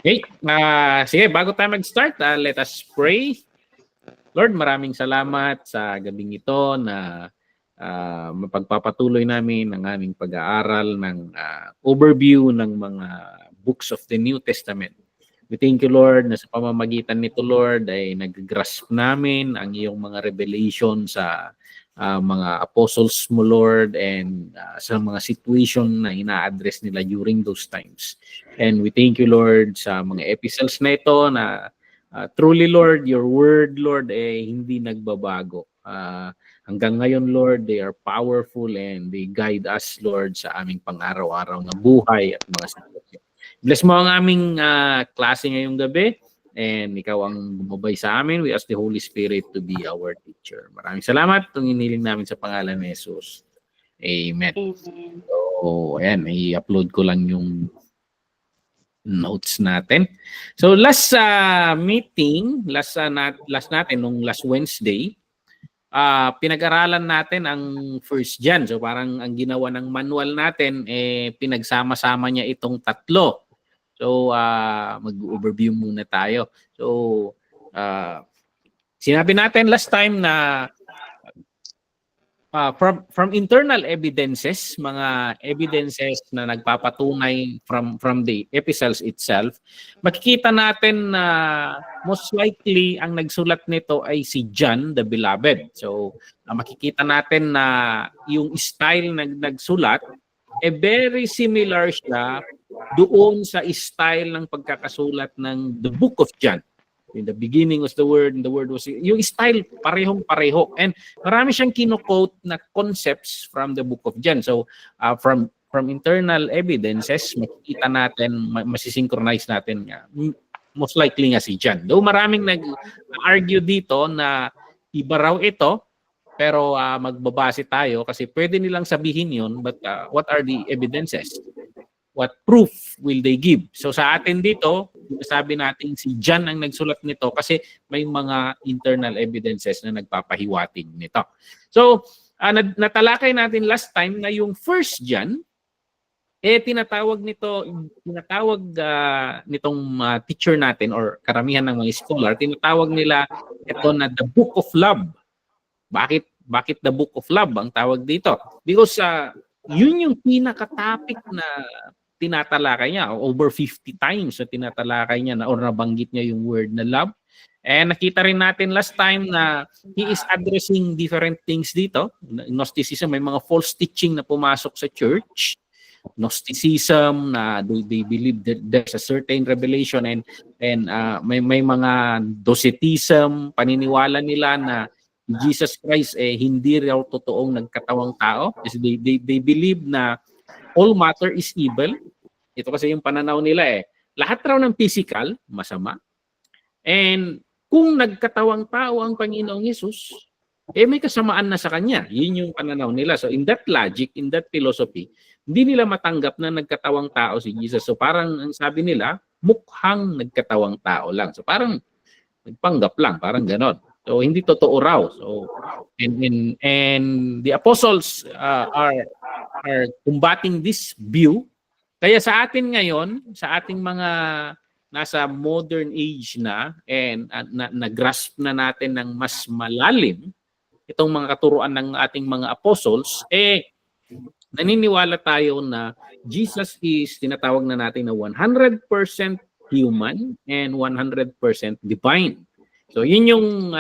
Okay, sige, bago tayo mag-start, let us pray. Lord, maraming salamat sa gabing ito na mapagpapatuloy namin ang aming pag-aaral ng overview ng mga books of the New Testament. We thank you, Lord, na sa pamamagitan nito, Lord, ay nag-grasp namin ang iyong mga revelation sa mga apostles mo, Lord, and sa mga situation na ina-address nila during those times. And we thank you, Lord, sa mga epistles na ito na truly, Lord, your word, Lord, hindi nagbabago. Hanggang ngayon, Lord, they are powerful and they guide us, Lord, sa aming pang-araw-araw na buhay at mga sitwasyon. Bless mo ang aming klase ngayong gabi. And ikaw ang gumabay sa amin. We ask the Holy Spirit to be our teacher. Maraming salamat. Itong iniling namin sa pangalan ni Jesus. Amen. Amen. So, ayan. I-upload ko lang yung notes natin. So, last meeting, last natin, nung last Wednesday, pinag-aralan natin ang 1 John. So, parang ang ginawa ng manual natin, pinagsama-sama niya itong tatlo. So, mag-overview muna tayo. So, sinabi natin last time na from internal evidences, mga evidences na nagpapatunay from the epistles itself, makikita natin na most likely ang nagsulat nito ay si John the Beloved. So, makikita natin na yung style na nagsulat, very similar siya doon sa style ng pagkakasulat ng the Book of John. In the beginning was the Word, and the Word was... Yung style, parehong-pareho. And marami siyang kino-quote na concepts from the Book of John. So, from internal evidences, makikita natin, masisynchronize natin nga. Most likely nga si John. Though maraming nag-argue dito na iba raw ito, pero magbabase tayo kasi pwede nilang sabihin yun, but what are the evidences? What proof will they give? So sa atin dito, sabi natin si John ang nagsulat nito kasi may mga internal evidences na nagpapahiwatig nito. So natalakay natin last time na yung 1 John, tinatawag nitong teacher natin or karamihan ng mga scholar, tinatawag nila ito na the Book of Love. Bakit the Book of Love ang tawag dito? Because yun yung pinaka-topic na tinatalakay niya. Over 50 times na tinatalakay niya na or nabanggit niya yung word na love. And nakita rin natin last time na he is addressing different things dito. Gnosticism, may mga false teaching na pumasok sa church. Gnosticism na they believe that there's a certain revelation and may mga Docetism, paniniwala nila na Jesus Christ hindi raw totoong nagkatawang tao kasi they believe na all matter is evil. Ito kasi yung pananaw nila lahat raw ng physical masama. And kung nagkatawang tao ang Panginoong Hesus, may kasamaan na sa kanya. Yun yung pananaw nila. So in that logic, in that philosophy, hindi nila matanggap na nagkatawang tao si Jesus. So parang ang sabi nila, mukhang nagkatawang tao lang. So parang nagpanggap lang, parang ganon. So hindi totoo raw. So and the apostles are combating this view. Kaya sa atin ngayon, sa ating mga nasa modern age na and na-grasp na natin ng mas malalim itong mga katuruan ng ating mga apostles, naniniwala tayo na Jesus is tinatawag na natin na 100% human and 100% divine. So yun yung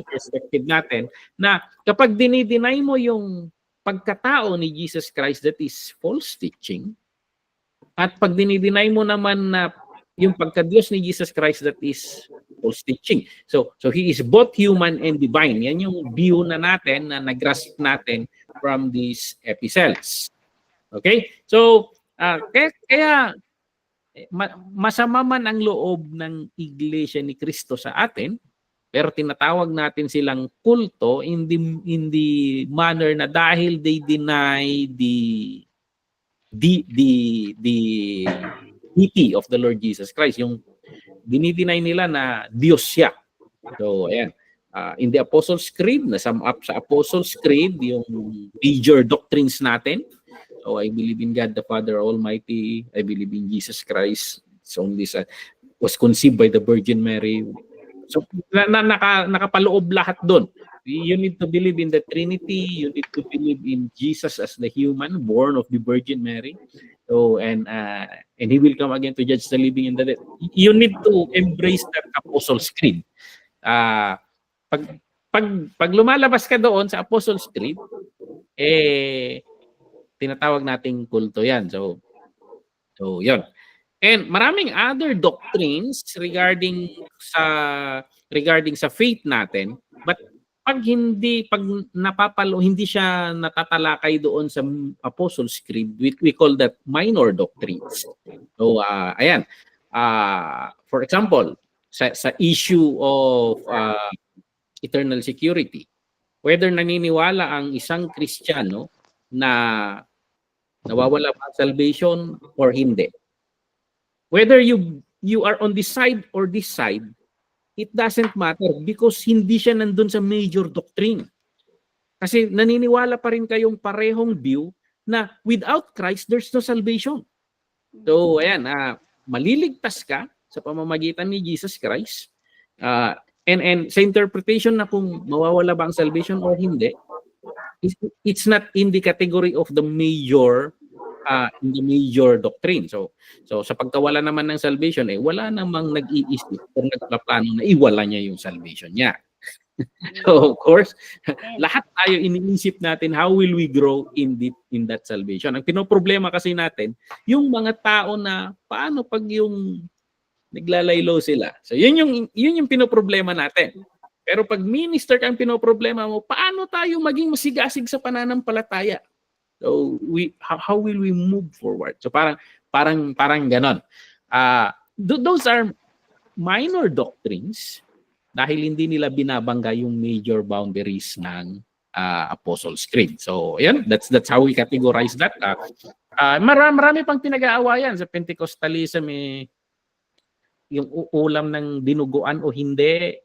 perspective natin na kapag dinideny mo yung pagkatao ni Jesus Christ, that is false teaching. At pag dinideny mo naman na yung pagka-Diyos ni Jesus Christ, that is false teaching. So he is both human and divine. Yan yung view na natin na nag-grasp natin from these epistles. Okay? So kaya masama man ang loob ng Iglesia ni Cristo sa atin, pero tinatawag natin silang kulto in the manner na dahil they deny the deity of the Lord Jesus Christ. Yung dinideny nila na Diyos siya. So, ayan. In the Apostles' Creed, na sum up sa Apostles' Creed, yung major doctrines natin. So, I believe in God the Father Almighty. I believe in Jesus Christ, It's only was conceived by the Virgin Mary. So nakapaloob lahat doon. You need to believe in the Trinity. You need to believe in Jesus as the human born of the Virgin Mary. So and He will come again to judge the living and the dead. You need to embrace that Apostles' Creed. Pag lumalabas ka doon sa Apostles' Creed, tinatawag nating kulto yan. So yun. And maraming other doctrines regarding sa faith natin, but pag hindi siya natatalakay doon sa Apostles' Creed, we call that minor doctrines. So ayan. For example, sa issue of eternal security, whether naniniwala ang isang Kristiyano na nawawala ba ang salvation or hindi. Whether you are on this side or this side, it doesn't matter because hindi siya nandun sa major doctrine. Kasi naniniwala pa rin kayong parehong view na without Christ, there's no salvation. So, ayan, maliligtas ka sa pamamagitan ni Jesus Christ. And sa interpretation na kung mawawala ba ang salvation or hindi, it's not in the category of the major doctrine. So sa pagkawala naman ng salvation, wala namang nag-iisip o nagpaplano na iwala niya yung salvation niya. So of course, lahat tayo iniisip natin how will we grow in that salvation. Ang pinoproblema kasi natin, yung mga tao na paano pag yung naglalaylo sila. So yun yung pinoproblema natin. Pero pag minister kang pinoproblema mo, paano tayo maging masigasig sa pananampalataya? So how will we move forward? So parang ganon. Those are minor doctrines dahil hindi nila binabangga yung major boundaries ng Apostles' Creed. So yan, that's how we categorize that. Marami pang pinag-aawayan sa Pentecostalism, yung ulam ng dinuguan o hindi.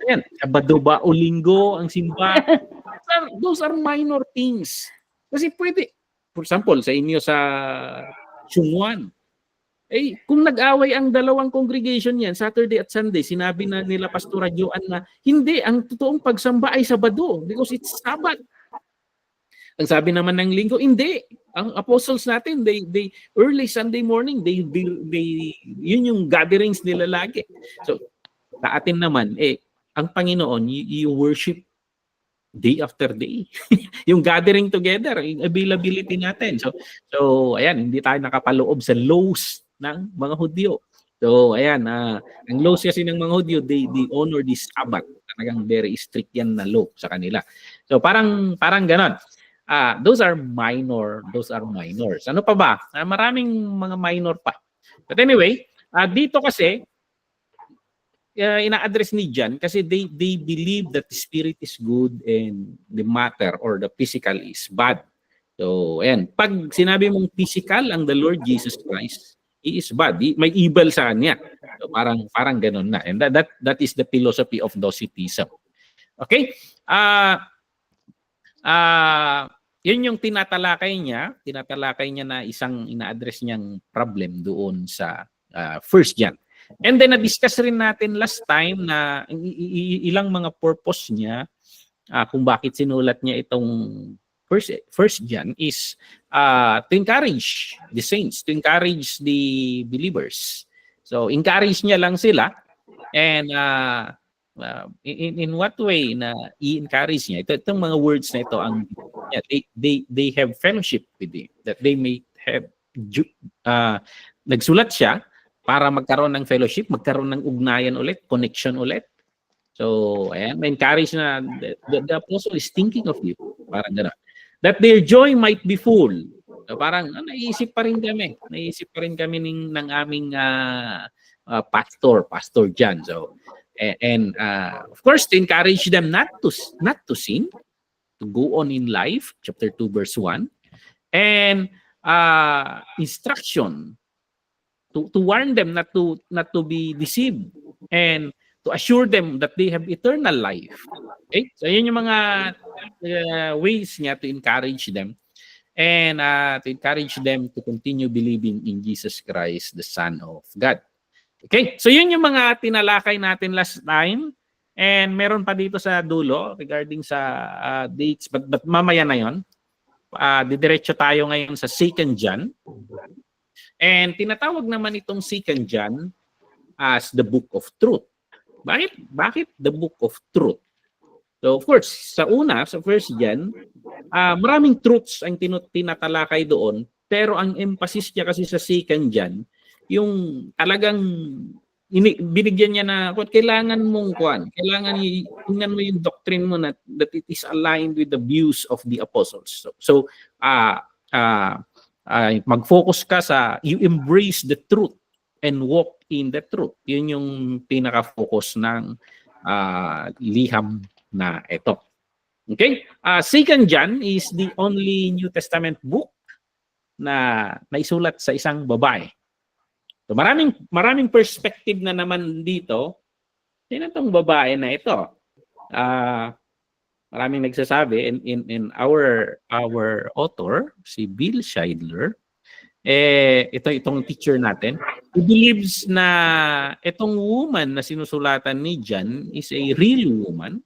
Ayan, Sabado ba o Linggo ang simba. Those are minor things. Kasi pwede, for example, sa inyo sa Chungwan, kung nag-away ang dalawang congregation yan, Saturday at Sunday, sinabi na nila Pastor Joan na hindi, ang totoong pagsamba ay Sabado because it's Sabbath. Ang sabi naman ng Linggo, hindi. Ang apostles natin, they early Sunday morning, they yun yung gatherings nila lagi. So, sa atin naman, ang Panginoon, you worship day after day. Yung gathering together, yung availability natin. So ayan, hindi tayo nakapaloob sa laws ng mga Hudyo. So ayan, ang laws kasi ng mga Hudyo, they honor this Sabbath. Talagang very strict yan na law sa kanila. So parang ganon. Those are minors. Ano pa ba? Maraming mga minor pa. But anyway, dito kasi ina-address ni John kasi they believe that the spirit is good and the matter or the physical is bad. So, ayan. Pag sinabi mong physical ang the Lord Jesus Christ, He is bad. May evil sa kanya. So, parang ganun na. And that is the philosophy of Docetism. Okay? Yun yung tinatalakay niya na isang ina-address niyang problem doon sa 1 John. And then na-discuss rin natin last time na ilang mga purpose niya kung bakit sinulat niya itong First John is to encourage the saints, to encourage the believers. So encourage niya lang sila and in what way na i-encourage niya? Itong mga words na ito they have fellowship with him, that they may have nagsulat siya para magkaroon ng fellowship, magkaroon ng ugnayan ulit, connection ulit. So, ayan, ma-encourage na the apostle is thinking of you. Parang gano'n. That their joy might be full. So, parang naisip pa rin kami. Naisip pa rin kami ng aming Pastor John. So, and of course, to encourage them not to sin, to go on in life, chapter 2, verse 1. And instruction, to warn them not to be deceived and to assure them that they have eternal life. Okay? So yun yung mga ways niya to encourage them. and to encourage them to continue believing in Jesus Christ, the Son of God. Okay, so yun yung mga tinalakay natin last time. And meron pa dito sa dulo regarding sa dates, but mamaya na yun. Didiretso tayo ngayon sa 2 John. And tinatawag naman itong 2 John as the Book of Truth. Bakit the Book of Truth? So of course, sa 1 John, maraming truths ang tinatalakay doon, pero ang emphasis niya kasi sa 2 John, yung talagang binigyan niya na kailangan mong kailangan tingnan mo yung doctrine mo na that it is aligned with the views of the apostles. So mag-focus ka sa you embrace the truth and walk in the truth. Yun yung pinaka-focus ng liham na ito. Okay? 2 John is the only New Testament book na naisulat sa isang babae. So maraming perspective na naman dito. Sino itong babae na ito? Maraming nagsasabi in our author, si Bill Scheidler, itong teacher natin, who believes na itong woman na sinusulatan ni John is a real woman.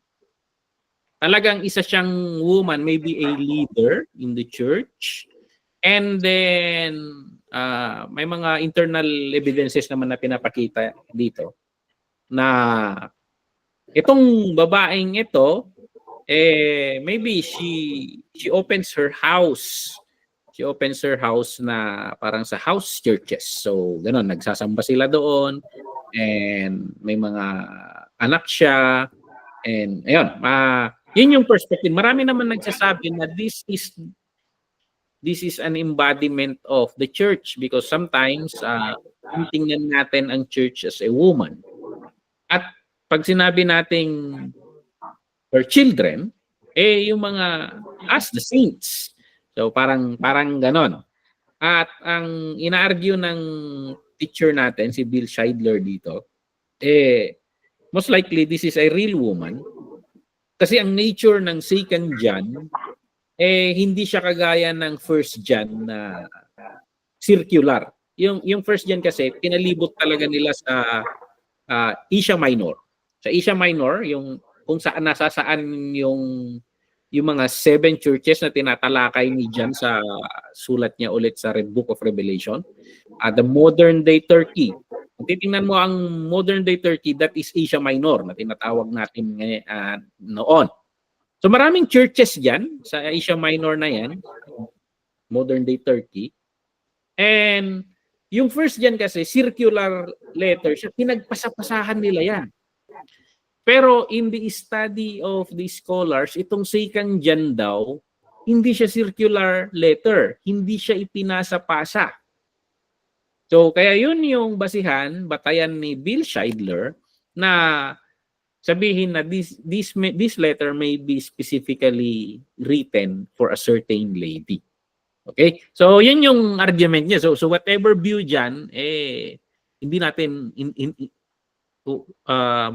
Talagang isa siyang woman, maybe a leader in the church. And then may mga internal evidences naman na pinapakita dito na itong babaeng ito maybe she opens her house. She opens her house na parang sa house churches. So ganoon, nagsasamba sila doon and may mga anak siya and ayun, yun yung perspective. Marami naman nagsasabi na this is an embodiment of the church because sometimes tingnan natin ang church as a woman. At pag sinabi nating her children, yung mga as the saints. So parang ganon. At ang ina-argue ng teacher natin, si Bill Scheidler dito, most likely this is a real woman kasi ang nature ng 2 John hindi siya kagaya ng 1 John na circular. Yung 1 John kasi pinalibot talaga nila sa Asia Minor. Sa Asia Minor, yung kung saan nasasaan yung mga 7 churches na tinatalakay ni John sa sulat niya ulit sa Book of Revelation. The modern day Turkey. Kung titingnan mo ang modern day Turkey, that is Asia Minor na tinatawag natin noon. So maraming churches diyan sa Asia Minor na yan, modern day Turkey. And yung 1 John kasi circular letter siya, pinagpasapasahan nila yan. Pero in the study of the scholars, itong 2 John daw, hindi siya circular letter, hindi siya ipinasa-pasa. So kaya yun yung batayan ni Bill Scheidler na sabihin na this letter may be specifically written for a certain lady. Okay? So, yun yung argument niya. So whatever view dyan, hindi natin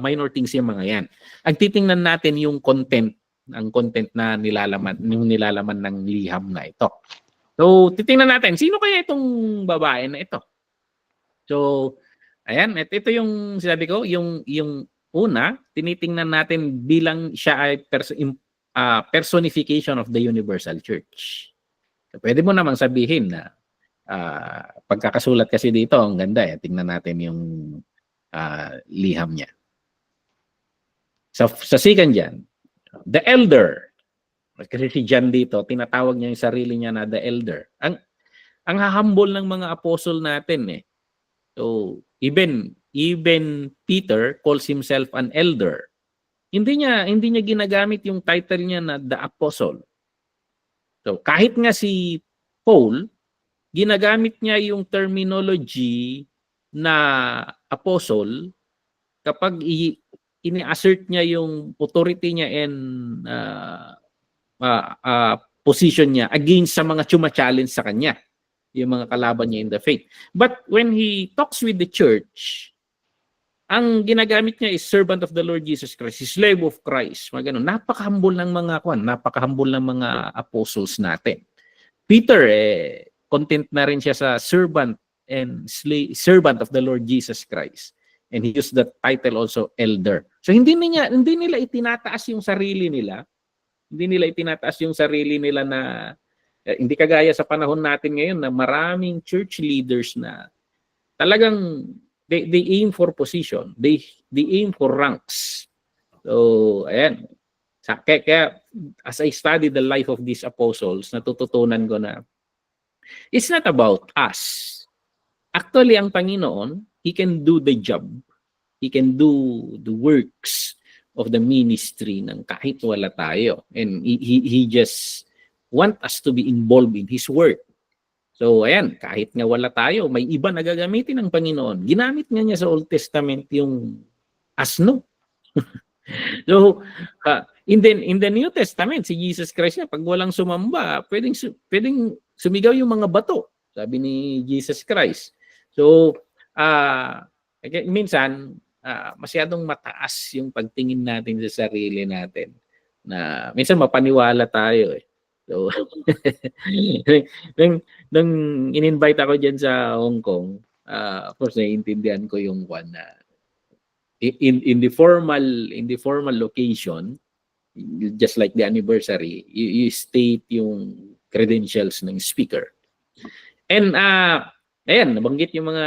minor things yung mga yan. Ang titingnan natin yung content, ang content na nilalaman ng liham na ito. So, titingnan natin, sino kaya itong babae na ito? So, ayan, ito yung sinabi ko, yung una, tinitingnan natin bilang siya ay personification of the universal church. So, pwede mo namang sabihin na pagkakasulat kasi dito, ang ganda tingnan natin yung liham niya. Sa 2 John, the elder. Kasi si John dito, tinatawag niya yung sarili niya na the elder. Ang hahambol ng mga apostle natin So, even Peter calls himself an elder. Hindi niya ginagamit yung title niya na the apostle. So, kahit nga si Paul, ginagamit niya yung terminology na apostle kapag ini-assert niya yung authority niya and position niya against sa mga chuma-challenge sa kanya, yung mga kalaban niya in the faith. But when he talks with the church, ang ginagamit niya is servant of the Lord Jesus Christ, slave of Christ. Mga ganun. Napaka-humble ng mga apostles natin. Peter, content na rin siya sa servant and servant of the Lord Jesus Christ. And he used that title also, elder. So hindi nila itinataas yung sarili nila. Hindi nila itinataas yung sarili nila na hindi kagaya sa panahon natin ngayon na maraming church leaders na talagang they aim for position. They aim for ranks. So, ayan. Kaya as I study the life of these apostles, natututunan ko na it's not about us. Actually, ang Panginoon, He can do the job. He can do the works of the ministry ng kahit wala tayo. And He just want us to be involved in His work. So, ayan, kahit nga wala tayo, may iba na gagamitin ng Panginoon. Ginamit nga niya sa Old Testament yung asno. So, in the New Testament, si Jesus Christ na, pag walang sumamba, pwedeng sumigaw yung mga bato, sabi ni Jesus Christ. So, minsan, masyadong mataas yung pagtingin natin sa sarili natin. Na minsan mapaniwala tayo eh. So, nung in-invite ako dyan sa Hong Kong, of course, naiintindihan ko yung one na in the formal location, just like the anniversary, you state yung credentials ng speaker. And ayan, nabanggit yung mga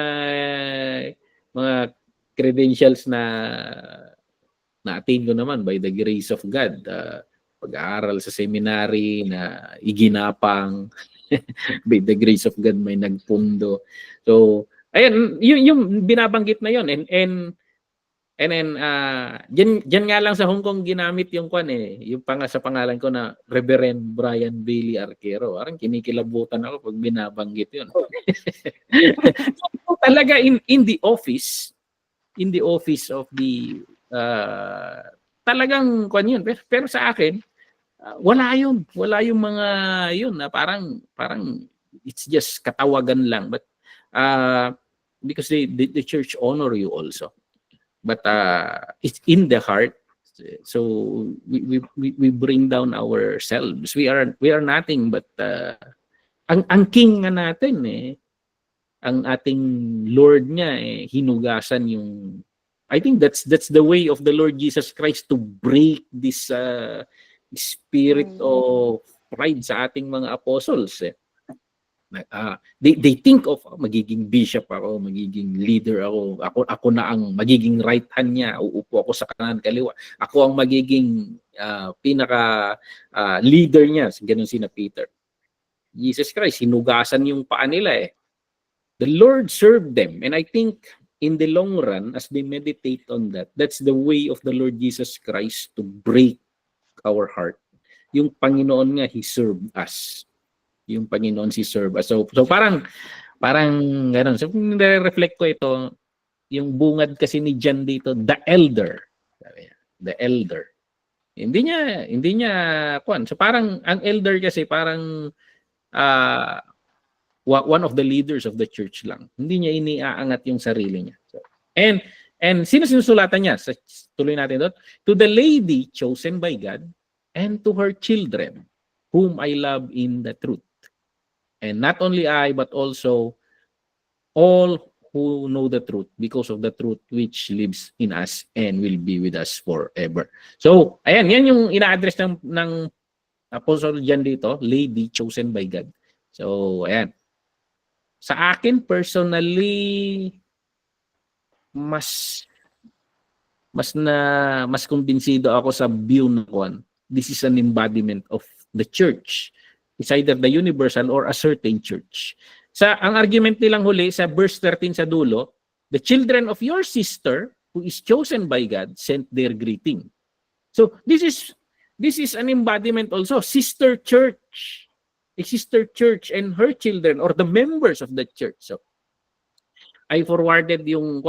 credentials na na-attain ko naman by the grace of God. Pag-aaral sa seminary na iginapang, by the grace of God may nagpundo. So, ayan, yung binabanggit na yun. And then, dyan nga lang sa Hong Kong ginamit yung kwan yung sa pangalan ko na Reverend Brian Bailey Arquero. Parang kinikilabutan ako pag binabanggit yun. Talaga in the office of the, talagang kwan yun. Pero sa akin, wala yun. Wala yung mga yun na parang it's just katawagan lang. But because the church honor you also. But it's in the heart. So we bring down ourselves. We are nothing but ang king nga natin ang ating Lord niya hinugasan yung, I think that's the way of the Lord Jesus Christ to break this spirit of pride sa ating mga apostles. They think of magiging bishop ako, magiging leader ako na ang magiging right hand niya, uupo ako sa kanan kaliwa. Ako ang magiging pinaka leader niya, ganun sina Peter. Jesus Christ, hinugasan yung paa nila The Lord served them, and I think in the long run, as they meditate on that, that's the way of the Lord Jesus Christ to break our heart. Yung Panginoon nga, He served us. Yung Panginoon si serve us. So parang gano'n. So kung nire-reflect ko ito, yung bungad kasi ni John dito, the elder. The elder. Hindi niya kwan. So parang ang elder kasi parang one of the leaders of the church lang. Hindi niya iniaangat yung sarili niya. So, and sino sinusulatan niya? Tuloy natin doon. To the lady chosen by God and to her children whom I love in the truth. And not only I, but also all who know the truth because of the truth which lives in us and will be with us forever. So, ayan, yan yung ina-address ng Apostle John dito, lady chosen by God. So, ayan. Sa akin, personally, mas kumbinsido ako sa view na one. This is an embodiment of the church. It's either the universal or a certain church. Ang argument nilang huli sa verse 13 sa dulo, the children of your sister who is chosen by God sent their greeting. So this is an embodiment also, sister church. A sister church and her children or the members of the church. So I forwarded yung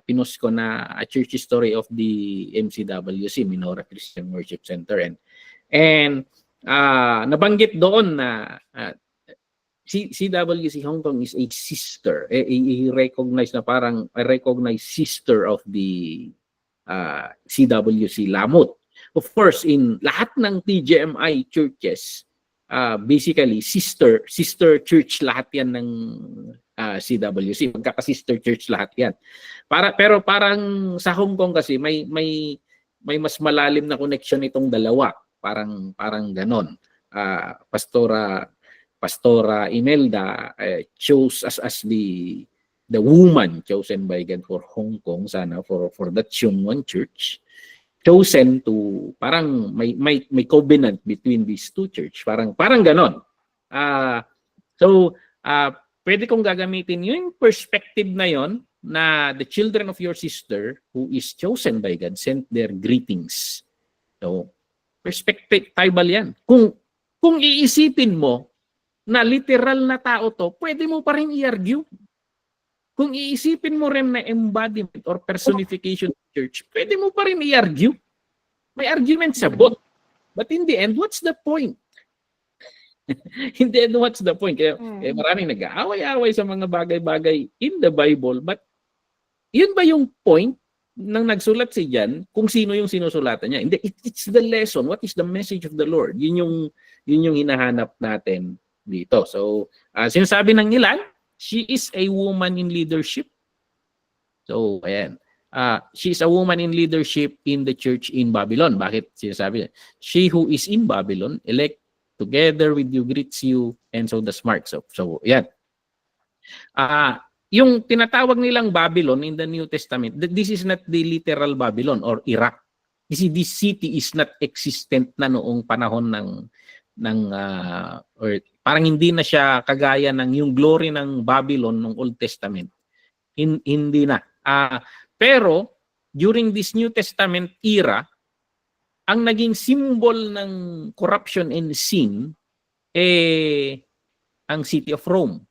pinost ko na a church history of the MCWC, Minora Christian Worship Center, and nabanggit doon na CWC Hong Kong is a sister, i-recognize na parang a recognized sister of the CWC Lamut. Of course, in lahat ng TGMI churches, basically sister church lahat yan ng CWC. Magkaka-sister church lahat yan. Pero parang sa Hong Kong kasi may mas malalim na connection itong dalawa. Parang ganon. Pastora Imelda chose as the woman chosen by God for Hong Kong, sana for that Chungwon Church, chosen to parang may covenant between these two church, parang ganon. So pwede kong gagamitin yung perspective na yon, na the children of your sister who is chosen by God sent their greetings. So perspectival yan. Kung iisipin mo na literal na tao to, pwede mo pa rin i-argue. Kung iisipin mo rin na embodiment or personification of church, pwede mo pa rin i-argue. May argument sa both. But in the end, what's the point? In the end, what's the point? Kaya maraming nag-aaway-aaway sa mga bagay-bagay in the Bible, but yun ba yung point nang nagsulat si John kung sino yung sinusulatan niya? Hindi, it's the lesson. What is the message of the Lord? Yun yung hinahanap natin dito. So, sinasabi ng ilan, she is a woman in leadership. So, ayan. She is a woman in leadership in the church in Babylon. Bakit sinasabi niya? She who is in Babylon, elect together with you, greets you, and so does Mark. So ayan. Yung tinatawag nilang Babylon in the New Testament, this is not the literal Babylon or Iraq. This city is not existent na noong panahon or parang hindi na siya kagaya ng yung glory ng Babylon ng Old Testament. Hindi na. Pero during this New Testament era, ang naging symbol ng corruption and sin ang city of Rome.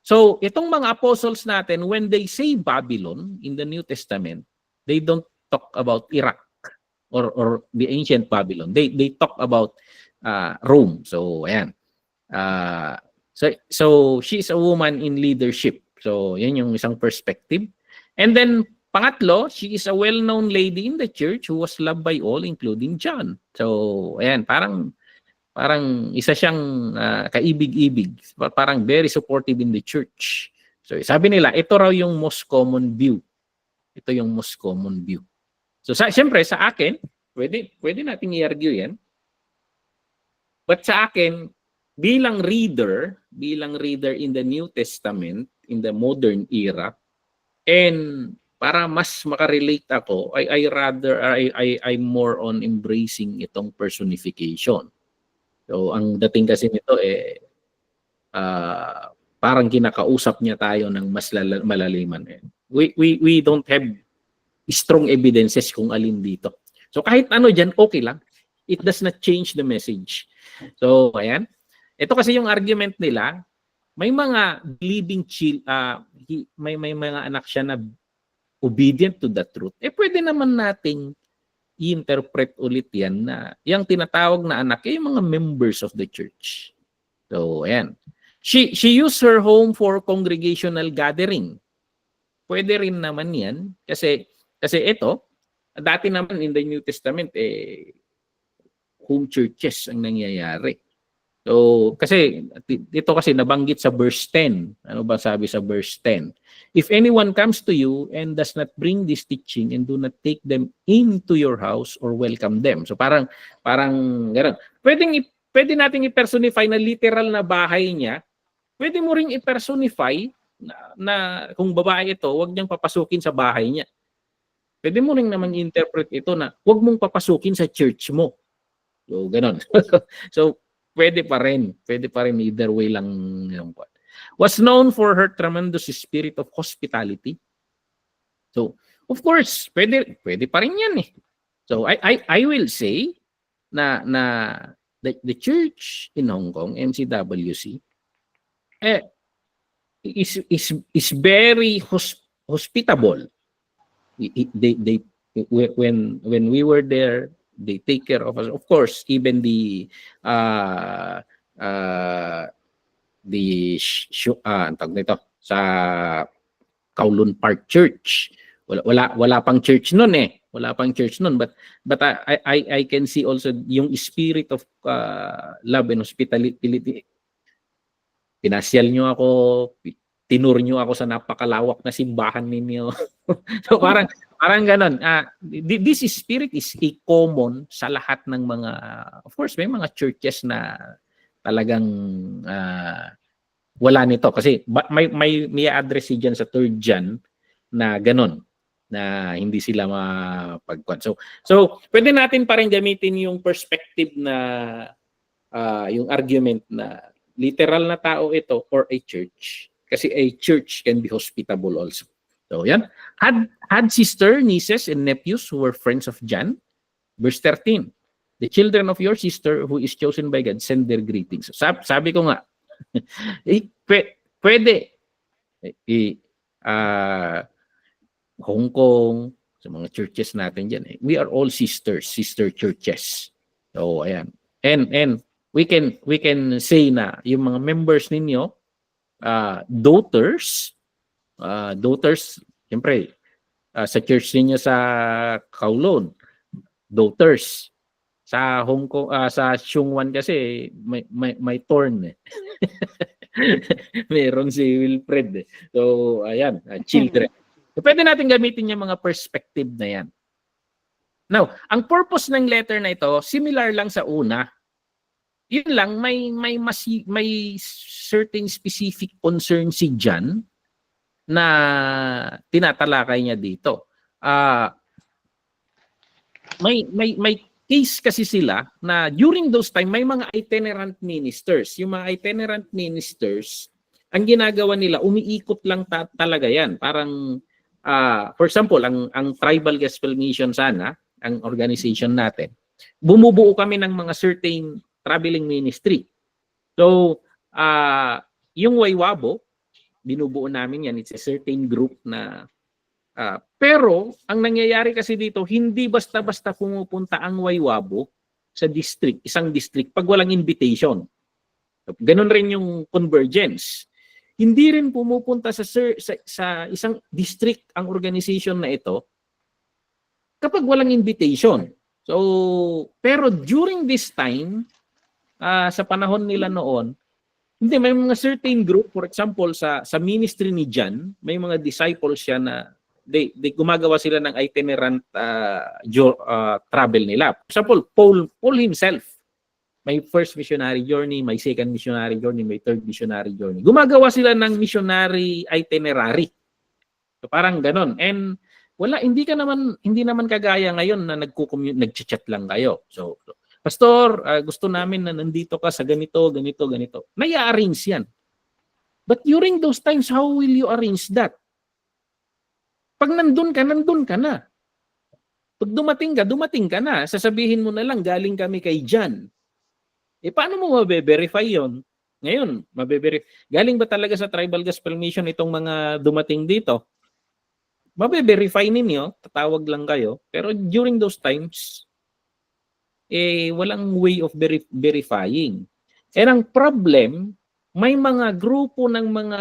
So, itong mga apostles natin, when they say Babylon in the New Testament, they don't talk about Iraq or the ancient Babylon. They talk about Rome. So, ayan. So she's a woman in leadership. So, yan yung isang perspective. And then, pangatlo, she is a well-known lady in the church who was loved by all, including John. So, ayan, parang isa siyang kaibig-ibig. Parang very supportive in the church. So, sabi nila, ito raw yung most common view. Ito yung most common view. So, siyempre, sa akin, pwede nating i-argue yan. But sa akin, bilang reader in the New Testament, in the modern era, and para mas makarelate ako, I'm more on embracing itong personification. So, ang dating kasi nito parang kinakausap niya tayo ng mas malaliman. We don't have strong evidences kung alin dito. So, kahit ano dyan, okay lang. It does not change the message. So, ayan. Ito kasi yung argument nila, may mga believing may mga anak siya na obedient to the truth, pwede naman nating i-interpret ulit yan na yung tinatawag na anak yung mga members of the church. So, ayan. She used her home for congregational gathering. Pwede rin naman yan kasi ito, dati naman in the New Testament, home churches ang nangyayari. So, kasi dito kasi nabanggit sa verse 10. Ano ba sabi sa verse 10? If anyone comes to you and does not bring this teaching and do not take them into your house or welcome them. So parang gano'n. Pwede nating i-personify na literal na bahay niya. Pwede mo ring i-personify na kung babae ito, huwag niyang papasukin sa bahay niya. Pwede mo ring naman i-interpret ito na huwag mong papasukin sa church mo. So, gano'n. So, pwede pa rin either way lang yung part. Was known for her tremendous spirit of hospitality. So, of course, pwede pa rin yan eh. So, I will say na the church in Hong Kong, MCWC, is very hospitable. When we were there, they take care of us. Of course, even the tawag nito sa Kowloon Park Church. Wala pang church noon eh. Wala pang church noon, but I can see also yung spirit of love and hospitality. Pinasyal niyo ako, tinur niyo ako sa napakalawak na simbahan ninyo. So parang ganun. This spirit is common sa lahat ng mga, of course, may mga churches na talagang wala nito kasi may address diyan sa 3rd John na ganun, na hindi sila mapagkuhan. So pwede natin pa rin gamitin yung perspective na yung argument na literal na tao ito or a church, kasi a church can be hospitable also. So yan, had sister, nieces and nephews who were friends of John. Verse 13, the children of your sister who is chosen by God send their greetings. So, sabi ko nga, pwede Hong Kong, sa mga churches natin dyan, we are all sister churches. So ayan, and we can say na yung mga members ninyo, daughters, siyempre sa church ninyo sa Kowloon, daughters. Sa Hong Kong, sa Shungwan kasi may Torn. Meron si Wilfred. So ayan, children. So, pwede natin gamitin yung mga perspective na yan. Now, ang purpose ng letter na ito, similar lang sa una. Yun lang, may certain specific concern si John na tinatalakay niya dito. May case kasi sila na during those time, may mga itinerant ministers. Yung mga itinerant ministers, ang ginagawa nila, umiikot lang talaga yan. Parang, for example, ang Tribal Gospel Mission sana, ang organization natin, bumubuo kami ng mga certain traveling ministry. So, yung Waywabo, binubuo namin yan. It's a certain group na, pero, ang nangyayari kasi dito, hindi basta-basta pumupunta ang Waywabo sa district, isang district, pag walang invitation. Ganon rin yung Convergence. Hindi rin pumupunta sa isang district ang organization na ito kapag walang invitation. So, pero during this time, sa panahon nila noon, hindi, may mga certain group, for example, sa ministry ni John, may mga disciples siya na they gumagawa sila ng itinerant travel nila. For example, Paul himself, may first missionary journey, may second missionary journey, may third missionary journey. Gumagawa sila ng missionary itinerary. So parang ganon. And hindi naman kagaya ngayon na nagchat lang kayo. So Pastor, gusto namin na nandito ka sa ganito. May-arrange yan. But during those times, how will you arrange that? Pag nandun ka na. Pag dumating ka na. Sasabihin mo na lang, galing kami kay John. Paano mo mabe-verify yon? Ngayon, galing ba talaga sa Tribal Gospel Mission itong mga dumating dito? Mabe-verify ninyo, tatawag lang kayo. Pero during those times, walang way of verifying. And ang problem, may mga grupo ng mga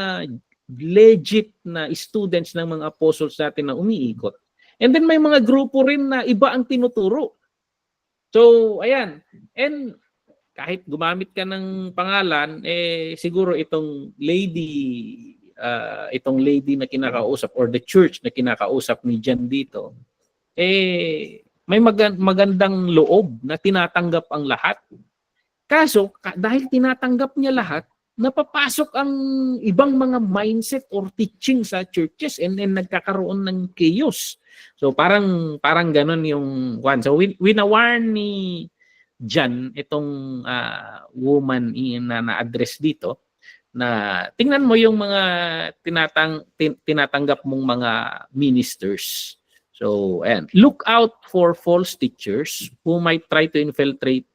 legit na students ng mga apostles natin na umiikot. And then may mga grupo rin na iba ang tinuturo. So, ayan. And kahit gumamit ka ng pangalan, siguro itong lady na kinakausap or the church na kinakausap ni John dito, may magandang loob na tinatanggap ang lahat. Kaso, dahil tinatanggap niya lahat, napapasok ang ibang mga mindset or teaching sa churches and then nagkakaroon ng chaos. So parang ganun yung one. So winawarn ni John itong woman na na-address dito na tingnan mo yung mga tinatanggap mong mga ministers. So, ayan. Look out for false teachers who might try to infiltrate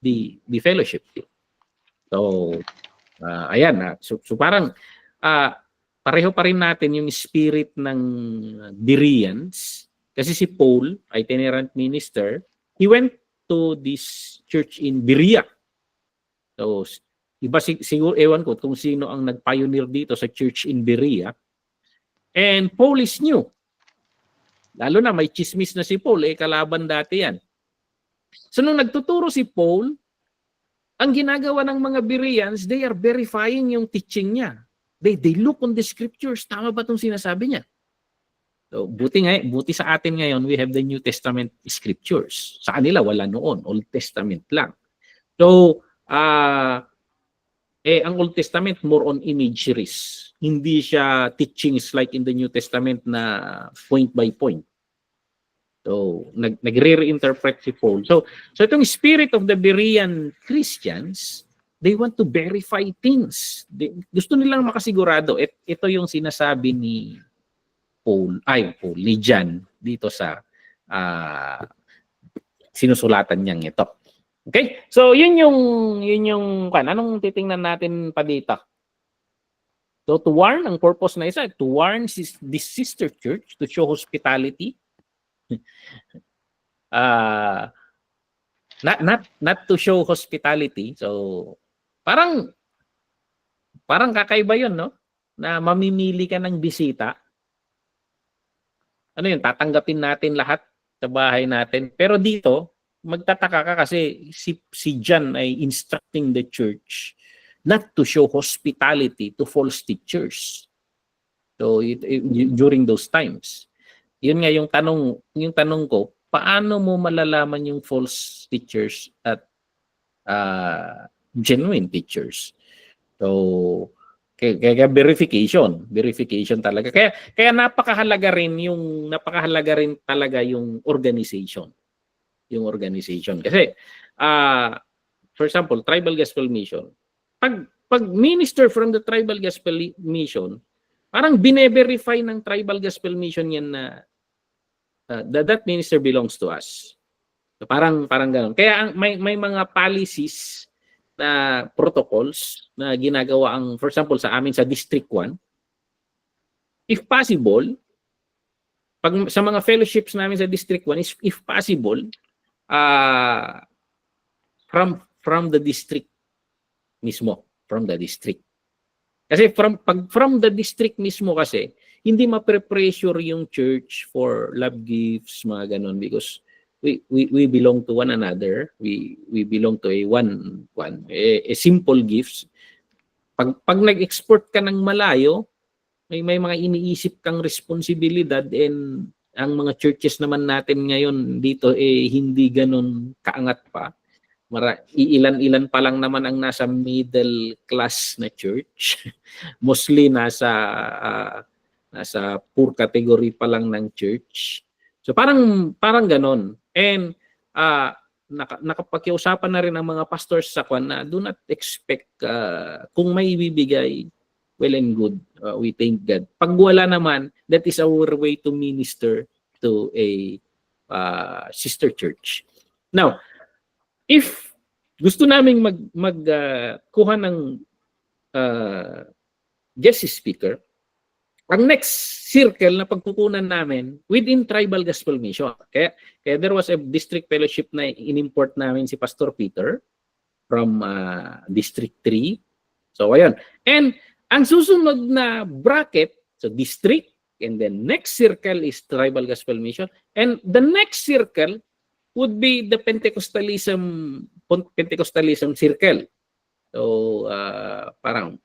the fellowship. So, ayan. So parang pareho pa rin natin yung spirit ng Bereans. Kasi si Paul, itinerant minister, he went to this church in Berea. So, iba siguro, ewan ko kung sino ang nag-pioneer dito sa church in Berea. And Paul is new. Lalo na may chismis na si Paul, kalaban dati yan. So nung nagtuturo si Paul, ang ginagawa ng mga Bereans, they are verifying yung teaching niya. They look on the scriptures. Tama ba itong sinasabi niya? So, buti sa atin ngayon, we have the New Testament scriptures. Sa kanila, wala noon. Old Testament lang. So, ang Old Testament, more on imageries. Hindi siya teachings like in the New Testament na point by point. So, nagre-reinterpret si Paul. So itong spirit of the Berean Christians, they want to verify things. Gusto nilang makasigurado. Ito yung sinasabi ni John dito sa sinusulatan niyang ito. Okay? So yun yung anong titingnan natin pa dito? So to warn, ang purpose na isa, to warn this sister church, to show hospitality. Not to show hospitality. So parang kakaiba yun, no? Na mamimili ka ng bisita. Ano yun, tatanggapin natin lahat sa bahay natin. Pero dito, magtataka ka kasi si John ay instructing the church not to show hospitality to false teachers. So during those times, yun nga yung tanong ko, paano mo malalaman yung false teachers at genuine teachers? So kaya verification talaga. Kaya napakahalaga rin talaga yung organization. Yung organization. Kasi for example, Tribal Gospel Mission, pag minister from the Tribal Gospel Mission, parang bine-verify ng Tribal Gospel Mission yan na that minister belongs to us. So parang ganoon. Kaya may mga policies na protocols na ginagawa for example sa amin sa District 1, if possible, pag sa mga fellowships namin sa District 1, if possible, from the district mismo, from the district. Kasi from the district mismo kasi, hindi ma-pressure yung church for love gifts, mga ganon, because we belong to one another. We belong to a simple gifts. Pag nag-export ka ng malayo, may mga iniisip kang responsibilidad, and ang mga churches naman natin ngayon dito hindi ganon kaangat pa. Iilan-ilan pa lang naman ang nasa middle class na church. Mostly nasa poor category pa lang ng church. So parang ganon. And nakapakiusapan na rin ang mga pastors sa kwan na do not expect kung may ibibigay, well and good, we thank God. Pag wala naman, that is our way to minister to a sister church. Now, if gusto naming kuha ng guest speaker, ang next circle na pagkukunan namin within Tribal Gospel Mission. Kaya there was a district fellowship na in-import namin si Pastor Peter from District 3. So ayun. And ang susunod na bracket, so district, and then next circle is Tribal Gospel Mission, and the next circle would be the Pentecostalism circle. So parang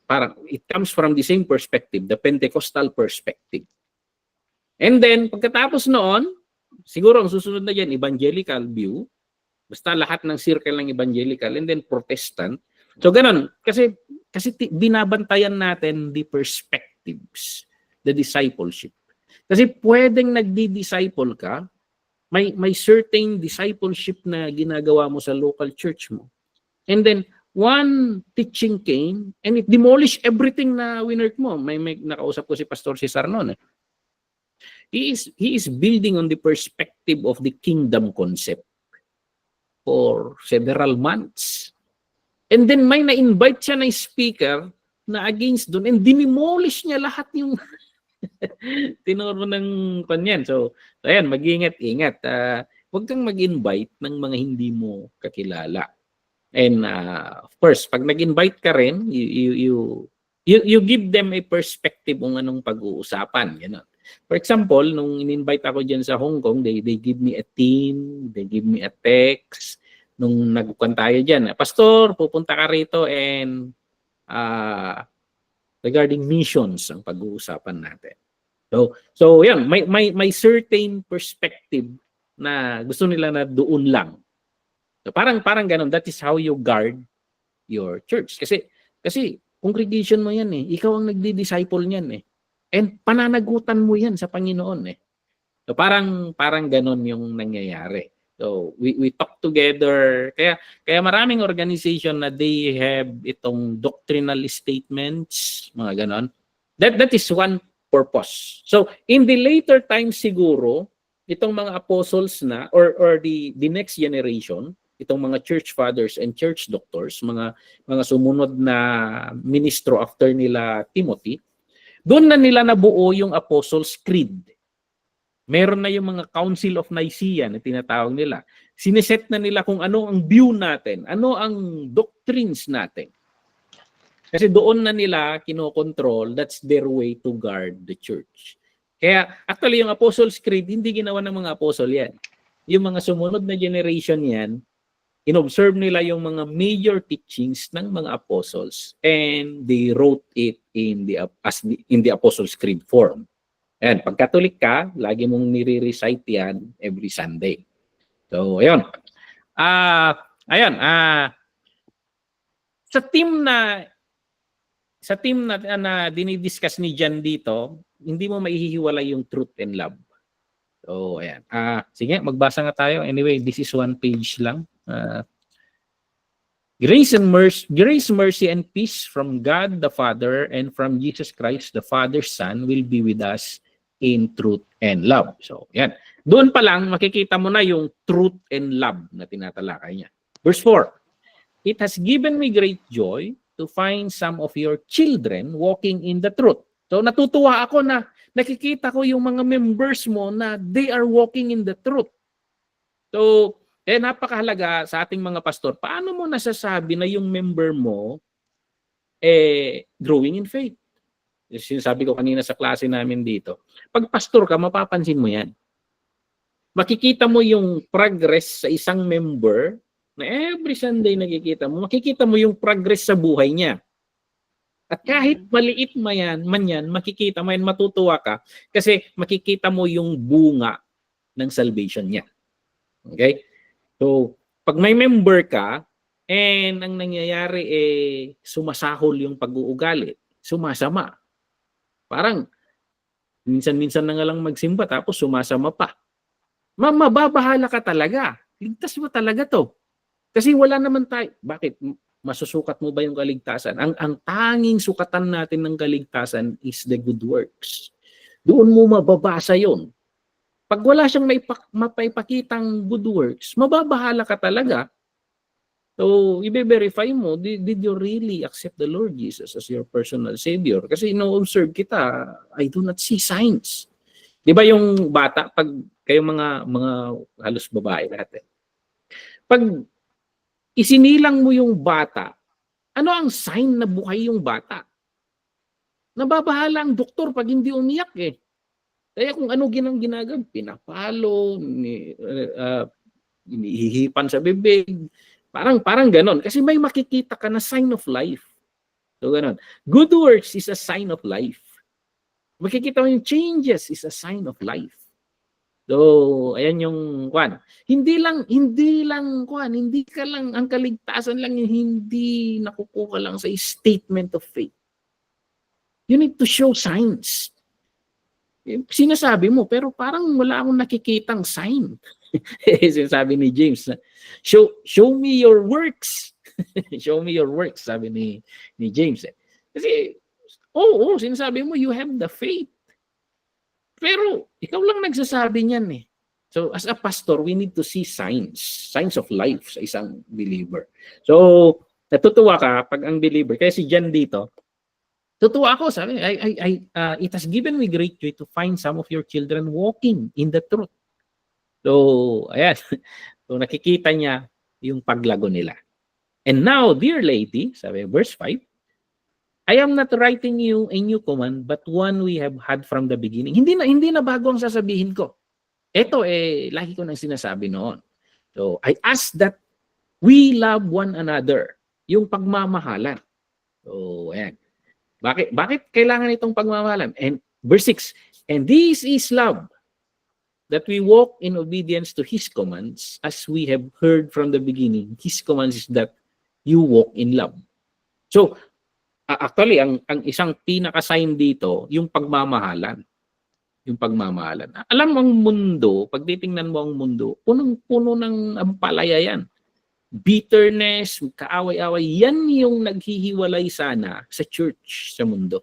it comes from the same perspective, the Pentecostal perspective. And then pagkatapos noon, siguro ang susunod na diyan evangelical view, basta lahat ng circle ng evangelical, and then Protestant. So ganun, kasi binabantayan natin the perspectives, the discipleship. Kasi pwedeng nagdi-disciple ka, may certain discipleship na ginagawa mo sa local church mo. And then one teaching came and it demolished everything na winerk mo. May nakausap ko si Pastor Cesar noon. He is building on the perspective of the kingdom concept for several months. And then may na-invite siya na speaker na against doon, and dinimolish niya lahat yung tinuro ng kanyan. So ayan, mag-ingat-ingat. Huwag kang mag-invite ng mga hindi mo kakilala. And of course, pag nag-invite ka rin, you give them a perspective kung anong pag-uusapan. Ganun. For example, nung in-invite ako dyan sa Hong Kong, they give me a team, they give me a text. Nung nagkukan tayo dyan, Pastor, pupunta ka rito and regarding missions ang pag-uusapan natin. So yan, may certain perspective na gusto nila na doon lang. So parang ganun, that is how you guard your church. Kasi congregation mo yan eh. Ikaw ang nagdi-disciple niyan eh. And pananagutan mo yan sa Panginoon eh. So parang ganun yung nangyayari. So we talk together. Kaya maraming organization na they have itong doctrinal statements, mga ganon. That is one purpose. So in the later times siguro, itong mga apostles na or the next generation, itong mga church fathers and church doctors, mga sumunod na ministro after nila Timothy, doon na nila nabuo yung Apostles' Creed. Meron na yung mga Council of Nicaea na tinatawag nila. Sineset na nila kung ano ang view natin, ano ang doctrines natin. Kasi doon na nila kinokontrol, that's their way to guard the church. Kaya actually yung Apostles' Creed, hindi ginawa ng mga apostle yan. Yung mga sumunod na generation yan, inobserve nila yung mga major teachings ng mga apostles and they wrote it in the Apostles' Creed form. Ayan, pag Catholic ka, lagi mong nire-recite yan every Sunday. So, ayun. Sa team na dinidiscuss ni Jan dito, hindi mo maihihiwalay yung truth and love. So, ayan. Sige, magbasa nga tayo. Anyway, this is one page lang. Grace, mercy, and peace from God the Father and from Jesus Christ, the Father's Son, will be with us in truth and love. So, yan. Doon pa lang, makikita mo na yung truth and love na tinatalakay niya. Verse 4, it has given me great joy to find some of your children walking in the truth. So, natutuwa ako na nakikita ko yung mga members mo na they are walking in the truth. So, napakahalaga sa ating mga pastor, paano mo nasasabi na yung member mo growing in faith? Sinasabi ko kanina sa klase namin dito. Pag pastor ka, mapapansin mo yan. Makikita mo yung progress sa isang member na every Sunday nakikita mo, makikita mo yung progress sa buhay niya. At kahit maliit man yan, makikita mo yan, matutuwa ka kasi makikita mo yung bunga ng salvation niya. Okay? So, pag may member ka, and ang nangyayari sumasahol yung pag-uugali, sumasama. Parang, minsan-minsan na nga lang magsimba, tapos sumasama pa. Mababahala ka talaga. Ligtas mo talaga to. Kasi wala naman tayo. Bakit? Masusukat mo ba yung kaligtasan? Ang tanging sukatan natin ng kaligtasan is the good works. Doon mo mababasa yon. Pag wala siyang mapaipakitang good works, mababahala ka talaga. So, i-verify mo, did you really accept the Lord Jesus as your personal Savior? Kasi no-observe kita, I do not see signs. Di ba yung bata, pag kayo mga halos babae lahat pag isinilang mo yung bata, ano ang sign na buhay yung bata? Nababahala ang doktor pag hindi umiyak Kaya kung ano ginagawa, pinapalo, inihihipan sa bibig, parang ganon. Kasi may makikita ka na sign of life. So ganon. Good works is a sign of life. Makikita mo yung changes is a sign of life. So, ayan yung kwan. Hindi ka lang, ang kaligtasan lang yung hindi nakukuha lang sa statement of faith. You need to show signs. Sinasabi mo, pero parang wala akong nakikitang sign. Sinasabi ni James, show me your works. Show me your works, sabi ni James. Kasi, sinasabi mo, you have the faith. Pero, ikaw lang nagsasabi niyan So, as a pastor, we need to see signs of life sa isang believer. So, natutuwa ka pag ang believer, kaya si John dito, tutuwa ako, sabi, it has given me great joy to find some of your children walking in the truth. So, ayan. So, nakikita niya yung paglago nila. And now, dear lady, sabi, verse 5, I am not writing you a new command, but one we have had from the beginning. Hindi na bago ang sasabihin ko. Ito lagi ko nang sinasabi noon. So, I ask that we love one another. Yung pagmamahalan. So, ayan. Bakit kailangan itong pagmamahalan? And verse 6, and this is love, that we walk in obedience to His commands, as we have heard from the beginning. His commands is that you walk in love. So, actually, ang isang pinaka-sign dito, yung pagmamahalan. Yung pagmamahalan. Alam mo ang mundo, pag titingnan mo ang mundo, punong-puno ng ampalaya yan. Bitterness, kaaway-away, yan yung naghihiwalay sana sa church, sa mundo.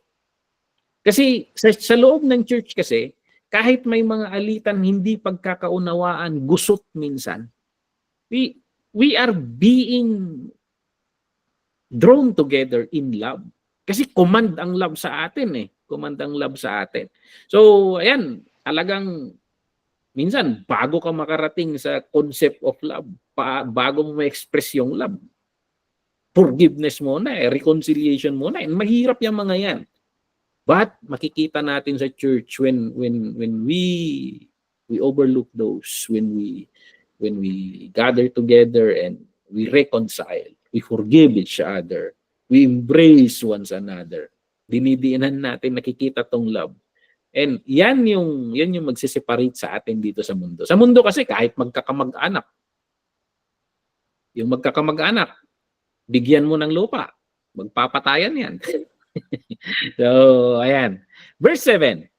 Kasi sa loob ng church kasi, kahit may mga alitan hindi pagkakaunawaan, gusot minsan, we are being drawn together in love. Kasi command ang love sa atin Command ang love sa atin. So, ayan, talagang minsan, bago ka makarating sa concept of love, bago mo ma-express yung love, forgiveness muna reconciliation muna. Mahirap yung mga yan. But makikita natin sa church when we overlook those, when we gather together and we reconcile, we forgive each other, we embrace one another. Dinidiinan natin, nakikita tong love. And yan yung magsiseparate sa atin dito sa mundo. Sa mundo kasi kahit magkakamag-anak, yung magkakamag-anak, bigyan mo ng lupa, magpapatayan yan. So, ayan. Verse 7.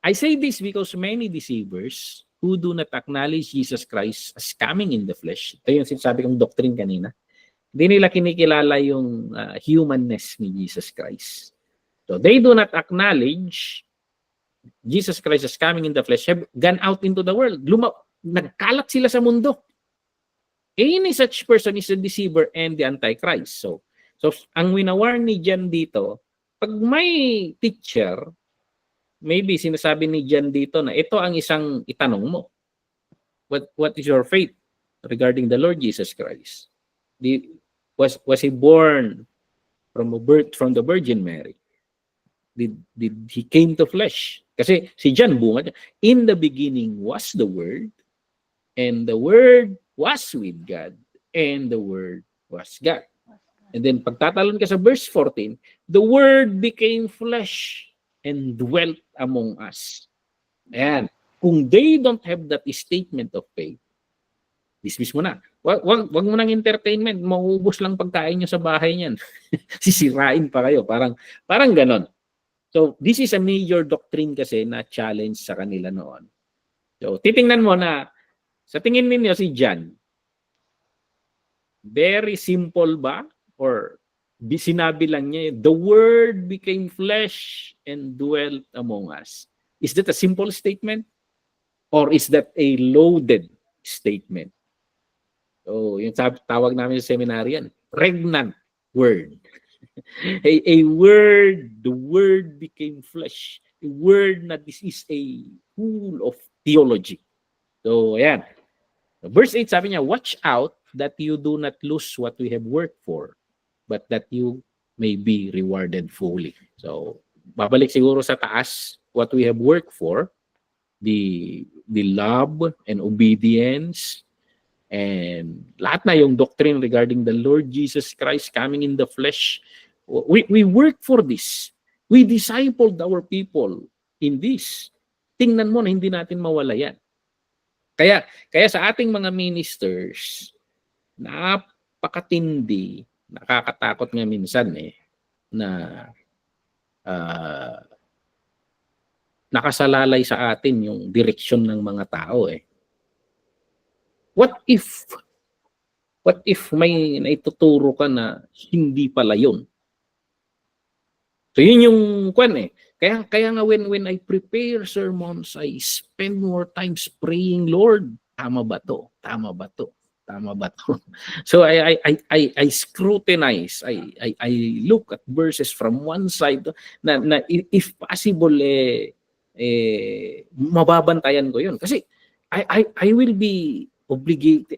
I say this because many deceivers who do not acknowledge Jesus Christ as coming in the flesh. Ito yung sinasabi kong doctrine kanina. Hindi nila kinikilala yung humanness ni Jesus Christ. So, they do not acknowledge Jesus Christ as coming in the flesh, have gone out into the world. Nagkalat sila sa mundo. Any such person is a deceiver and the Antichrist. So ang winawarn ni John dito, pag may teacher, maybe sinasabi ni John dito na ito ang isang itanong mo. What is your faith regarding the Lord Jesus Christ? Was he born from the Virgin Mary? Did he came to flesh? Kasi si John bunga, in the beginning was the Word, and the Word was with God, and the Word was God. And then pagtatalon ka sa verse 14, the Word became flesh and dwelt among us. Ayan. Kung they don't have that statement of faith, dismiss mo na. Wag mo nang entertainment, mauubos lang pagkain nyo sa bahay niyan. Sisirain pa kayo, parang ganon. So, this is a major doctrine kasi na challenge sa kanila noon. So, titingnan mo na, sa tingin ninyo si John, very simple ba? Or sinabi lang niya, the Word became flesh and dwelt among us. Is that a simple statement? Or is that a loaded statement? So, yung tawag namin sa seminary yan, pregnant word. a word, the Word became flesh. A word na this is a full of theology. So, ayan. Verse 8, sabi niya, watch out that you do not lose what we have worked for, but that you may be rewarded fully. So, babalik siguro sa taas, what we have worked for, the love and obedience, and lahat na yung doctrine regarding the Lord Jesus Christ coming in the flesh. We work for this. We discipled our people in this. Tingnan mo na hindi natin mawala yan. Kaya sa ating mga ministers, napakatindi, nakakatakot nga minsan na nakasalalay sa atin yung direksyon ng mga tao What if may naituturo ka na hindi pala yun? So yun yung Kaya nga when I prepare sermons, I spend more times praying, Lord, tama ba to? Tama ba to? Tama ba to? So I scrutinize, I look at verses from one side na if possible mababantayan ko yun. Kasi I will be obligated,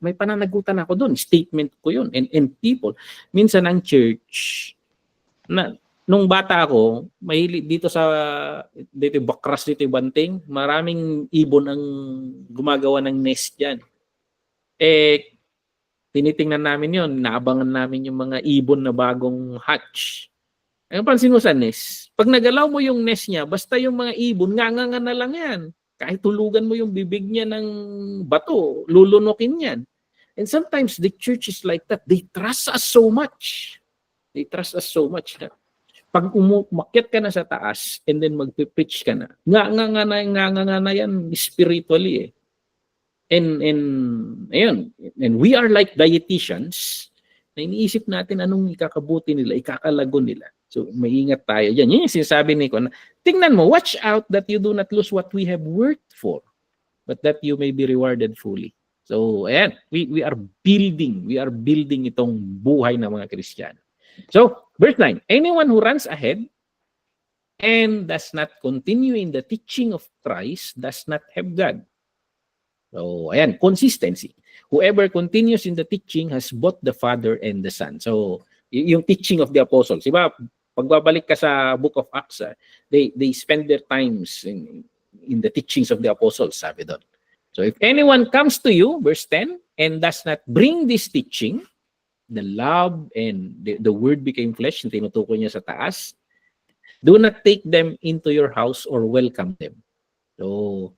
may pananagutan ako doon, statement ko yun. And people, minsan ang church, na nung bata ako, mahilig dito sa dito Bakras, dito Banting, maraming ibon ang gumagawa ng nest diyan. Eh tinitingnan namin 'yon, naabangan namin yung mga ibon na bagong hatch. Ang pansin mo sa nest, pag nagalaw mo yung nest niya, basta yung mga ibon, nganga na lang yan. Kahit tulugan mo yung bibig niya ng bato, lulunukin yan. And sometimes the church is like that. They trust us so much. They trust us so much. Pag umakyat ka na sa taas and then magpipreach ka na, nga na yan spiritually eh. Ayun, and we are like dietitians na iniisip natin anong ikakabuti nila, ikakalago nila. So, maingat tayo dyan. Yun yung sinasabi ni Kon. Tingnan mo, watch out that you do not lose what we have worked for, but that you may be rewarded fully. So, ayan, we are building itong buhay ng mga Kristiyano. So, verse 9, anyone who runs ahead and does not continue in the teaching of Christ does not have God. So, ayan, consistency. Whoever continues in the teaching has both the Father and the Son. So, yung teaching of the apostles, diba? Pagbabalik ka sa Book of Acts, they spend their times in the teachings of the apostles, sabi doon. So, if anyone comes to you, verse 10, and does not bring this teaching, the love and the word became flesh, yung tinutukoy niya sa taas, do not take them into your house or welcome them. So,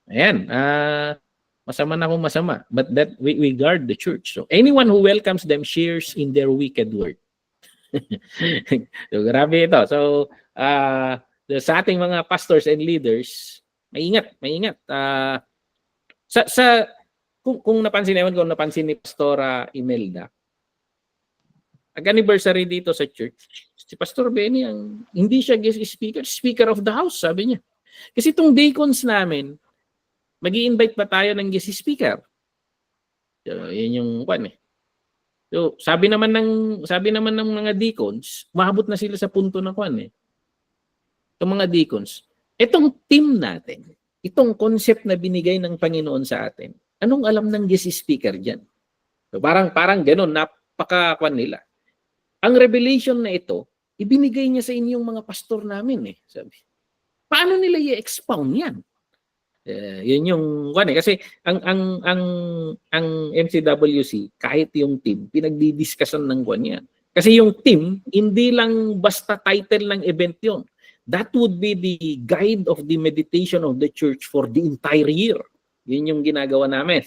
ayan, masama na kung masama, but that we guard the church. So, anyone who welcomes them shares in their wicked work. So, grabe ito. So, sa ating mga pastors and leaders, maingat. Kung napansin ni Pastora Imelda, anniversary dito sa church, si Pastor Benny, hindi siya guest speaker, speaker of the house, sabi niya. Kasi itong deacons namin, mag-i-invite pa tayo ng guest speaker. So, yun yung kwan eh. So, sabi naman ng mga deacons, maabot na sila sa punto na kwan eh. Itong mga deacons, itong team natin, itong concept na binigay ng Panginoon sa atin, anong alam ng guest speaker diyan? So, parang ganoon, napaka-kwan nila. Ang revelation na ito, ibinigay niya sa inyong mga pastor namin eh, sabi. Paano nila i-expound 'yan? Yun yung kasi ang MCWC, kahit yung team, pinagdidiskusyon ng yan. Kasi yung team, hindi lang basta title ng event yun. That would be the guide of the meditation of the church for the entire year. Yun yung ginagawa namin.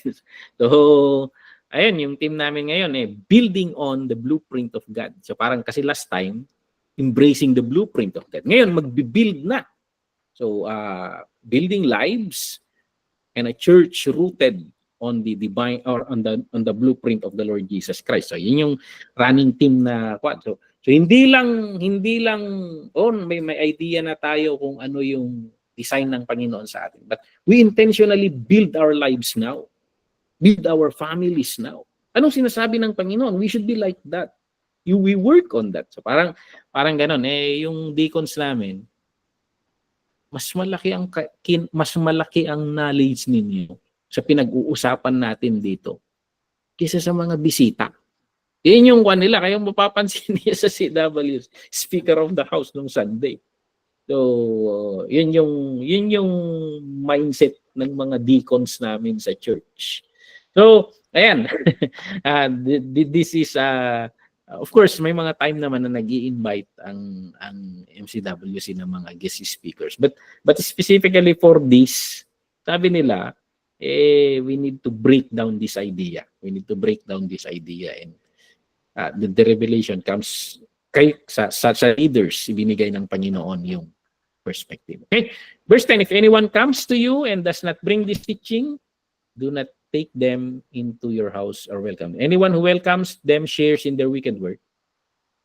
So, ayun, yung team namin ngayon building on the blueprint of God. So parang kasi last time, embracing the blueprint of God. Ngayon, magbi-build na. So, building lives and a church rooted on the divine or on the blueprint of the Lord Jesus Christ. So, yun yung running team na so hindi lang may idea na tayo kung ano yung design ng Panginoon sa atin. But we intentionally build our lives now. Build our families now. Anong sinasabi ng Panginoon? We should be like that. We work on that. So parang ganoon yung deacons namin, mas malaki ang knowledge ninyo sa pinag-uusapan natin dito kaysa sa mga bisita. Yan yung nila, kayong mapapansin niya sa CW, Speaker of the House nung Sunday. So, yun yung mindset ng mga deacons namin sa church. So, ayan. This is of course, may mga time naman na nag-i-invite ang MCWC ng mga guest speakers. But specifically for this, sabi nila, we need to break down this idea. We need to break down this idea. And the revelation comes sa leaders, ibinigay ng Panginoon yung perspective. Okay? Verse 10, if anyone comes to you and does not bring this teaching, do not take them into your house or welcome. Anyone who welcomes them shares in their wicked work.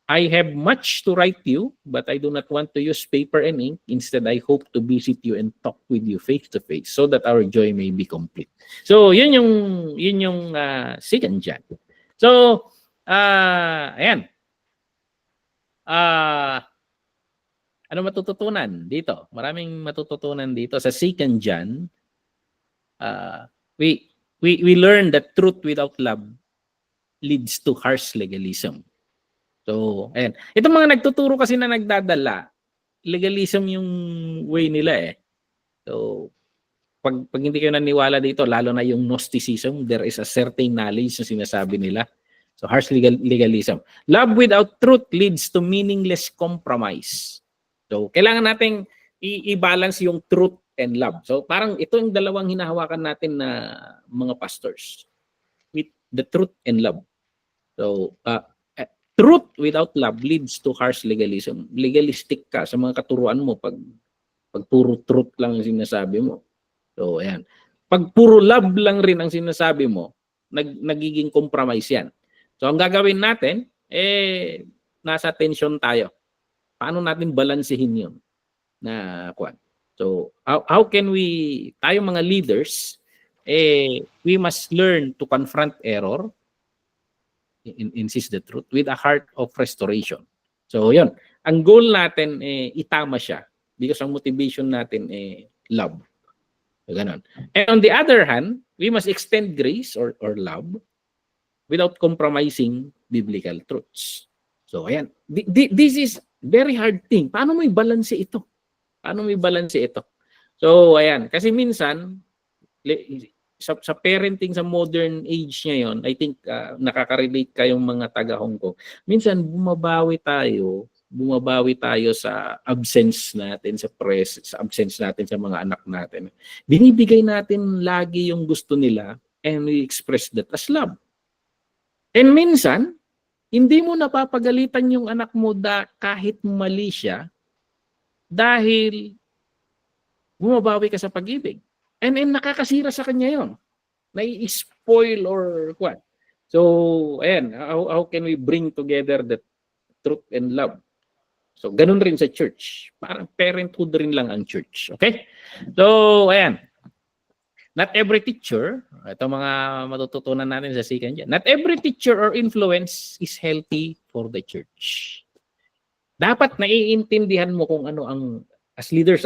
I have much to write you, but I do not want to use paper and ink. Instead, I hope to visit you and talk with you face to face so that our joy may be complete. So, yun yung 2 John. So, ayan. Ano matututunan dito? Maraming matututunan dito. Sa 2 John, we learn that truth without love leads to harsh legalism. So, ayan. Itong mga nagtuturo kasi na nagdadala, legalism yung way nila eh. So, pag hindi kayo naniwala dito, lalo na yung Gnosticism, there is a certain knowledge na sinasabi nila. So, harsh legalism. Love without truth leads to meaningless compromise. So, kailangan nating i-balance yung truth and love. So, parang ito yung dalawang hinahawakan natin na mga pastors. With the truth and love. So, truth without love leads to harsh legalism. Legalistic ka sa mga katuruan mo pag puro truth lang ang sinasabi mo. So, ayan. Pag puro love lang rin ang sinasabi mo, nagiging compromise yan. So, ang gagawin natin, nasa tension tayo. Paano natin balansehin yun? So, how can we, tayo mga leaders, we must learn to confront error, insist the truth, with a heart of restoration. So, yun. Ang goal natin, itama siya. Because ang motivation natin, love. So, ganun. And on the other hand, we must extend grace or love without compromising biblical truths. So, ayan. This is very hard thing. Paano mo i-balance ito? So, ayan. Kasi minsan, sa parenting sa modern age ngayon, I think nakaka-relate kayong mga taga-Hong Kong. Minsan, bumabawi tayo sa absence natin sa absence natin sa mga anak natin. Binibigay natin lagi yung gusto nila and we express that as love. And minsan, hindi mo napapagalitan yung anak mo kahit mali siya dahil bumabawi ka sa pag-ibig. And nakakasira sa kanya yon. Nai-spoil or what. So, ayan, how can we bring together the truth and love? So, ganun rin sa church. Parang parenthood rin lang ang church. Okay? So, ayan. Not every teacher, ito mga matututunan natin sa second dyan. Not every teacher or influence is healthy for the church. Dapat naiintindihan mo kung ano ang, as leaders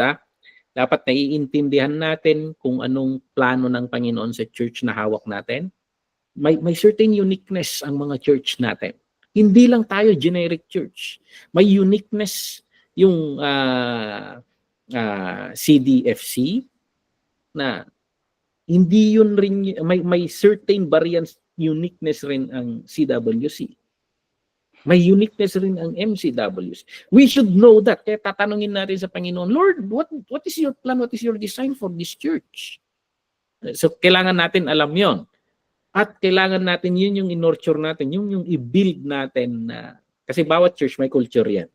dapat naiintindihan natin kung anong plano ng Panginoon sa church na hawak natin. May certain uniqueness ang mga church natin. Hindi lang tayo generic church. May uniqueness yung CDFC na hindi yun rin, may certain variance, uniqueness rin ang CWC. May uniqueness rin ang MCWC. We should know that. Kaya tatanungin natin sa Panginoon, Lord, what is your plan? What is your design for this church? So, kailangan natin alam yon. At kailangan natin yun yung in-nurture natin, yung i-build natin. Kasi bawat church may culture yan.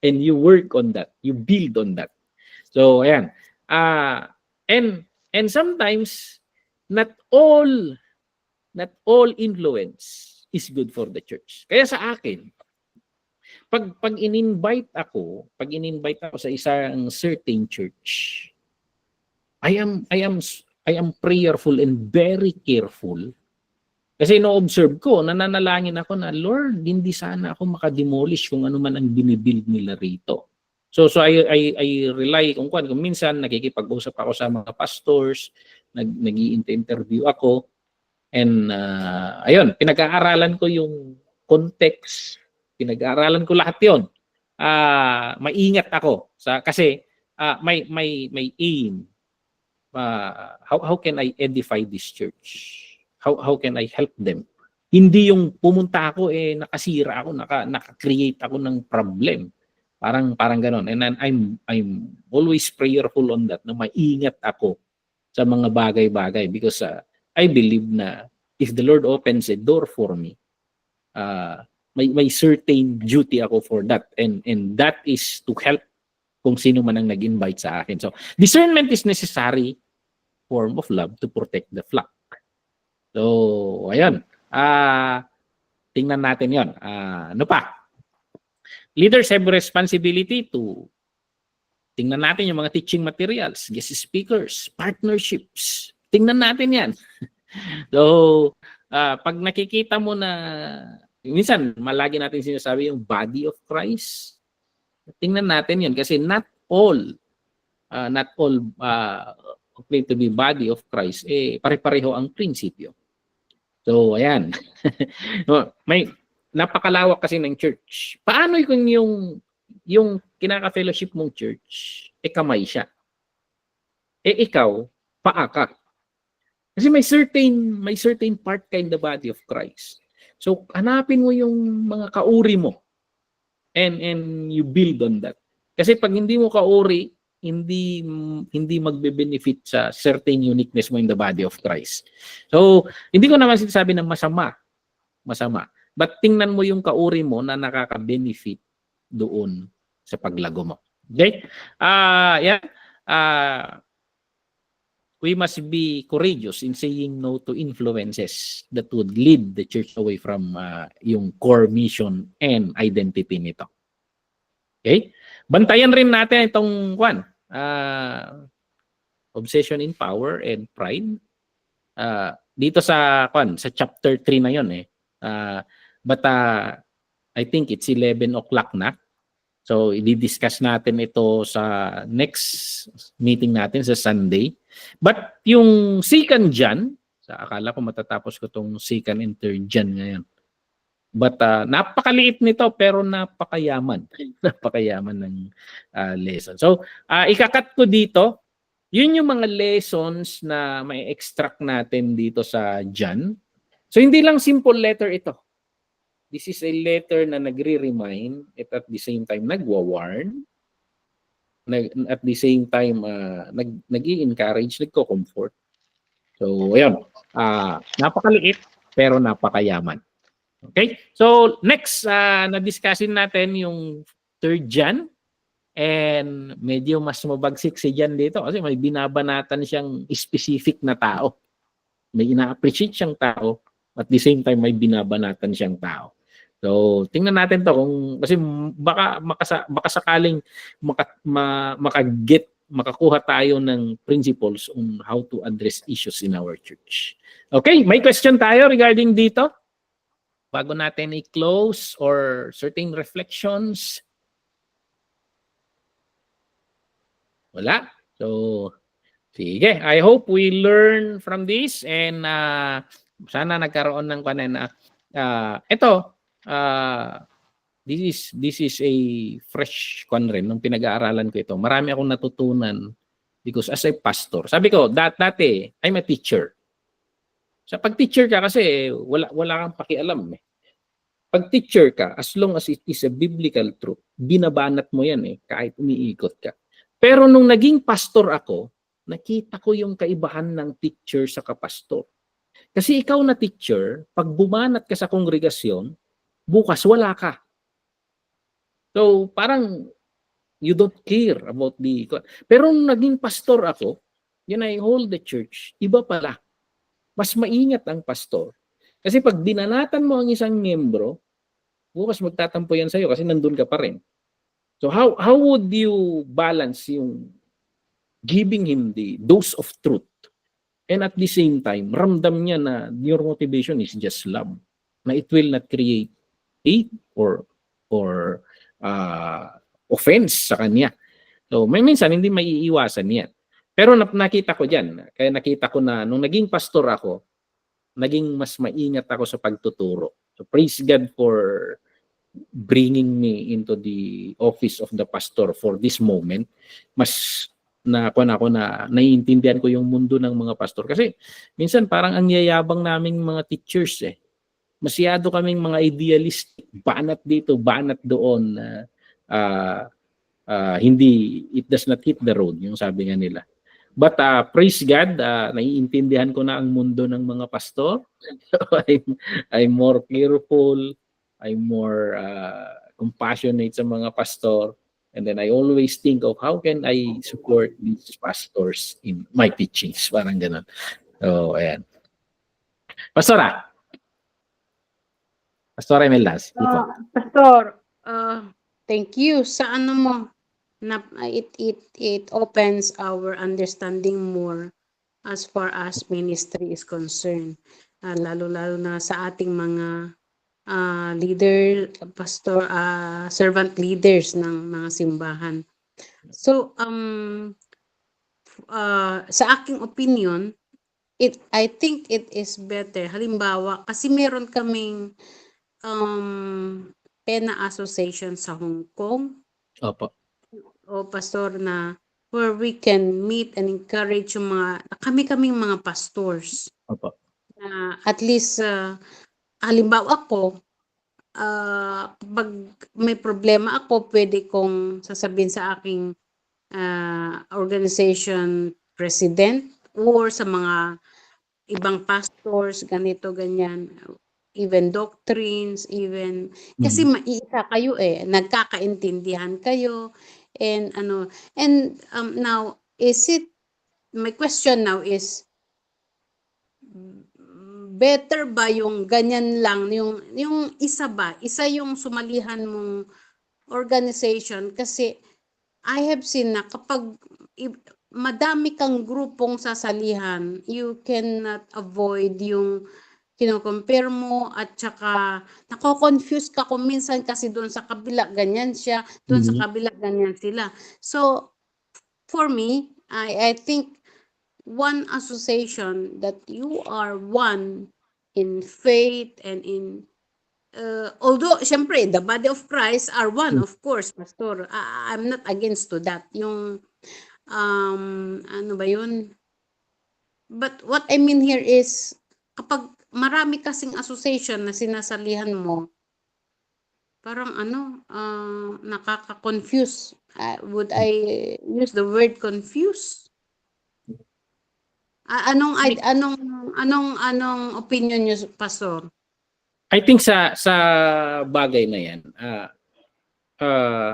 And you work on that. You build on that. So, ayan. And sometimes, not all influence is good for the church. Kaya sa akin, pag in-invite ako sa isang certain church, I am prayerful and very careful. Kasi no-observe ko, nananalangin ako na, Lord, hindi sana ako makademolish kung ano man ang binibuild nila rito. So I rely kung minsan nakikipag-usap ako sa mga pastors, nag-i-interview ako, and ayun, pinag-aaralan ko yung context, pinag-aaralan ko lahat 'yon. Maingat ako kasi may aim. How can I edify this church? How can I help them? Hindi yung pumunta ako nakasira ako, naka-create ako ng problem. Parang gano'n. And I'm always prayerful on that na maingat ako sa mga bagay-bagay because I believe na if the Lord opens a door for me, may certain duty ako for that. And that is to help kung sino man ang nag-invite sa akin. So, discernment is necessary form of love to protect the flock. So, ayan. Tingnan natin yon. Ano pa? Leaders have responsibility to tingnan natin yung mga teaching materials, guest speakers, partnerships. Tingnan natin yan. So, pag nakikita mo na, minsan, malagi natin sinasabi yung body of Christ. Tingnan natin yun kasi not all claim to be body of Christ, pare-pareho ang prinsipyo. So, ayan. napakalawak kasi ng church. Paano kung yung kinaka-fellowship mong church, kamay siya? Ikaw, paa ka. Kasi may certain part ka in the body of Christ. So, hanapin mo yung mga kauri mo and you build on that. Kasi pag hindi mo kauri, hindi magbe-benefit sa certain uniqueness mo in the body of Christ. So, hindi ko naman sinasabi na masama. But tingnan mo yung kauri mo na nakaka-benefit doon sa paglago mo. Okay? Yeah. We must be courageous in saying no to influences that would lead the church away from yung core mission and identity nito. Okay? Bantayan rin natin itong obsession in power and pride. Dito sa chapter 3 na yon but I think it's 11 o'clock na. So, i-discuss natin ito sa next meeting natin sa Sunday. But yung second John, akala ko matatapos ko itong second and third John ngayon. But napakaliit nito pero napakayaman. Napakayaman ng lesson. So, ikakat ko dito, yun yung mga lessons na may extract natin dito sa John. So, hindi lang simple letter ito. This is a letter na nagre-remind at the same time nagwa-warn. At the same time nag-i-encourage, nagko-comfort. So, ayun. Napakaliit pero napakayaman. Okay? So, next na-discussin natin yung third John and medyo mas mabagsik si John dito kasi may binabanatan siyang specific na tao. May ina-appreciate siyang tao at the same time may binabanatan siyang tao. So, tingnan natin to kung kasi baka sakaling makakuha tayo ng principles on how to address issues in our church. Okay, may question tayo regarding dito? Bago natin i-close or certain reflections? Wala? So, sige. I hope we learn from this and sana nagkaroon ng ito, this is a fresh rin nung pinag-aaralan ko ito. Marami akong natutunan because as a pastor, sabi ko, dati, I'm a teacher. Sa pag-teacher ka kasi, wala kang pakialam eh. Pag teacher ka, as long as it is a biblical truth, binabanat mo yan kahit umiikot ka. Pero nung naging pastor ako, nakita ko yung kaibahan ng teacher sa kapastor. Kasi ikaw na teacher, pag bumanat ka sa kongregasyon, bukas wala ka. So parang you don't care about the... Pero nung naging pastor ako, yun I hold the church, iba pala. Mas maingat ang pastor. Kasi pag binanatan mo ang isang miyembro, bukas magtatampo yan sa'yo kasi nandun ka pa rin. So how would you balance yung giving him the dose of truth and at the same time, ramdam niya na your motivation is just love, na it will not create hate or offense sa kanya. So may minsan hindi maiiwasan yan. Pero nakita ko dyan, kaya nakita ko na nung naging pastor ako, naging mas maingat ako sa pagtuturo. So praise God for bringing me into the office of the pastor for this moment. Mas naiintindihan ko yung mundo ng mga pastor. Kasi minsan parang ang yayabang naming mga teachers Masyado kaming mga idealistic, banat dito, banat doon. Hindi, it does not hit the road, yung sabi nga nila. But praise God, naiintindihan ko na ang mundo ng mga pastor. I'm more careful, I'm more compassionate sa mga pastor. And then I always think of how can I support these pastors in my teachings. Parang ganun. So, ayan. Pastora Emeldas. Pastor, thank you sa ano mo. It opens our understanding more as far as ministry is concerned. Lalo-lalo na sa ating mga leader, pastor, servant leaders ng mga simbahan. So, sa aking opinion, I think it is better. Halimbawa, kasi meron kaming PENA Association sa Hong Kong Opo. o pastor na where we can meet and encourage yung mga kami-kaming mga pastors Opo. na at least halimbawa ako pag may problema ako pwede kong sasabihin sa aking organization president or sa mga ibang pastors ganito ganyan, even doctrines, even kasi Mhm. maiisa kayo nagkakaintindihan kayo and now my question now is better ba yung ganyan lang yung isa yung sumalihan mong organization kasi I have seen na kapag madami kang grupong sasalihan, you cannot avoid yung kino-compare mo at saka nako-confuse ka kung minsan kasi doon sa kabila ganyan siya, doon sa Mhm. kabila ganyan sila. So for me, I think one association that you are one in faith and in although syempre the body of Christ are one of course pastor. I'm not against to that yung ano ba yun, but what I mean here is kapag marami kasing association na sinasalihan mo parang nakaka-confuse. Would I use the word confuse? Anong opinion niyo pastor? I think sa bagay na 'yan, uh,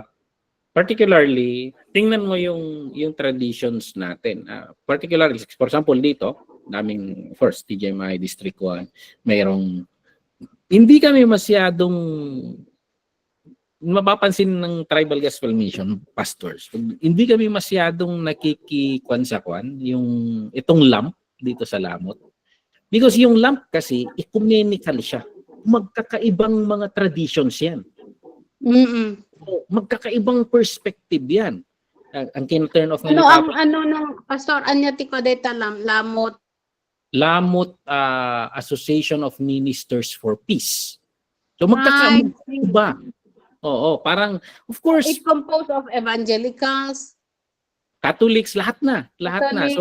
particularly tingnan mo yung traditions natin. Particularly for example dito, naming first TGMI District 1, mayroong hindi kami masyadong mapapansin ng Tribal Gospel Mission pastors. Hindi kami masyadong nakikikwan sa kwan yung itong lamp dito sa Lamot. Because yung lamp kasi ecumenical siya. Magkakaibang mga traditions 'yan. Mm. Magkakaibang perspective 'yan. Ang kin-turn off Ano ni ang Papa, ng pastor anya ti ko deta lamot? Lamot Association of Ministers for Peace. So I see. magkakaiba. Oo, parang of course It's composed of evangelicals, Catholics lahat na. Catholic.